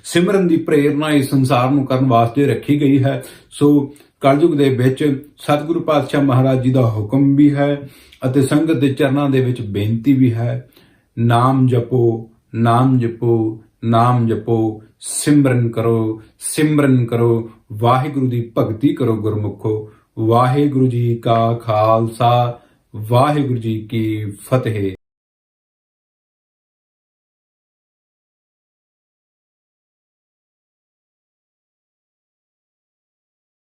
ਸਿਮਰਨ ਦੀ ਪ੍ਰੇਰਨਾ ਇਸ ਸੰਸਾਰ ਨੂੰ ਕਰਨ ਵਾਸਤੇ ਰੱਖੀ ਗਈ ਹੈ। ਸੋ ਕਲਯੁਗ ਦੇ ਵਿੱਚ ਸਤਿਗੁਰੂ ਪਾਤਸ਼ਾਹ ਮਹਾਰਾਜ ਜੀ ਦਾ ਹੁਕਮ ਵੀ ਹੈ ਅਤੇ ਸੰਗਤ ਦੇ ਚਰਨਾਂ ਦੇ ਵਿੱਚ ਬੇਨਤੀ ਵੀ ਹੈ, ਨਾਮ ਜਪੋ, ਨਾਮ ਜਪੋ, ਨਾਮ ਜਪੋ, ਸਿਮਰਨ ਕਰੋ, ਸਿਮਰਨ ਕਰੋ, ਵਾਹਿਗੁਰੂ ਦੀ ਭਗਤੀ ਕਰੋ ਗੁਰਮੁਖੋ। ਵਾਹਿਗੁਰੂ ਜੀ ਕਾ ਖਾਲਸਾ, ਵਾਹਿਗੁਰੂ ਜੀ ਕੀ ਫਤਿਹ।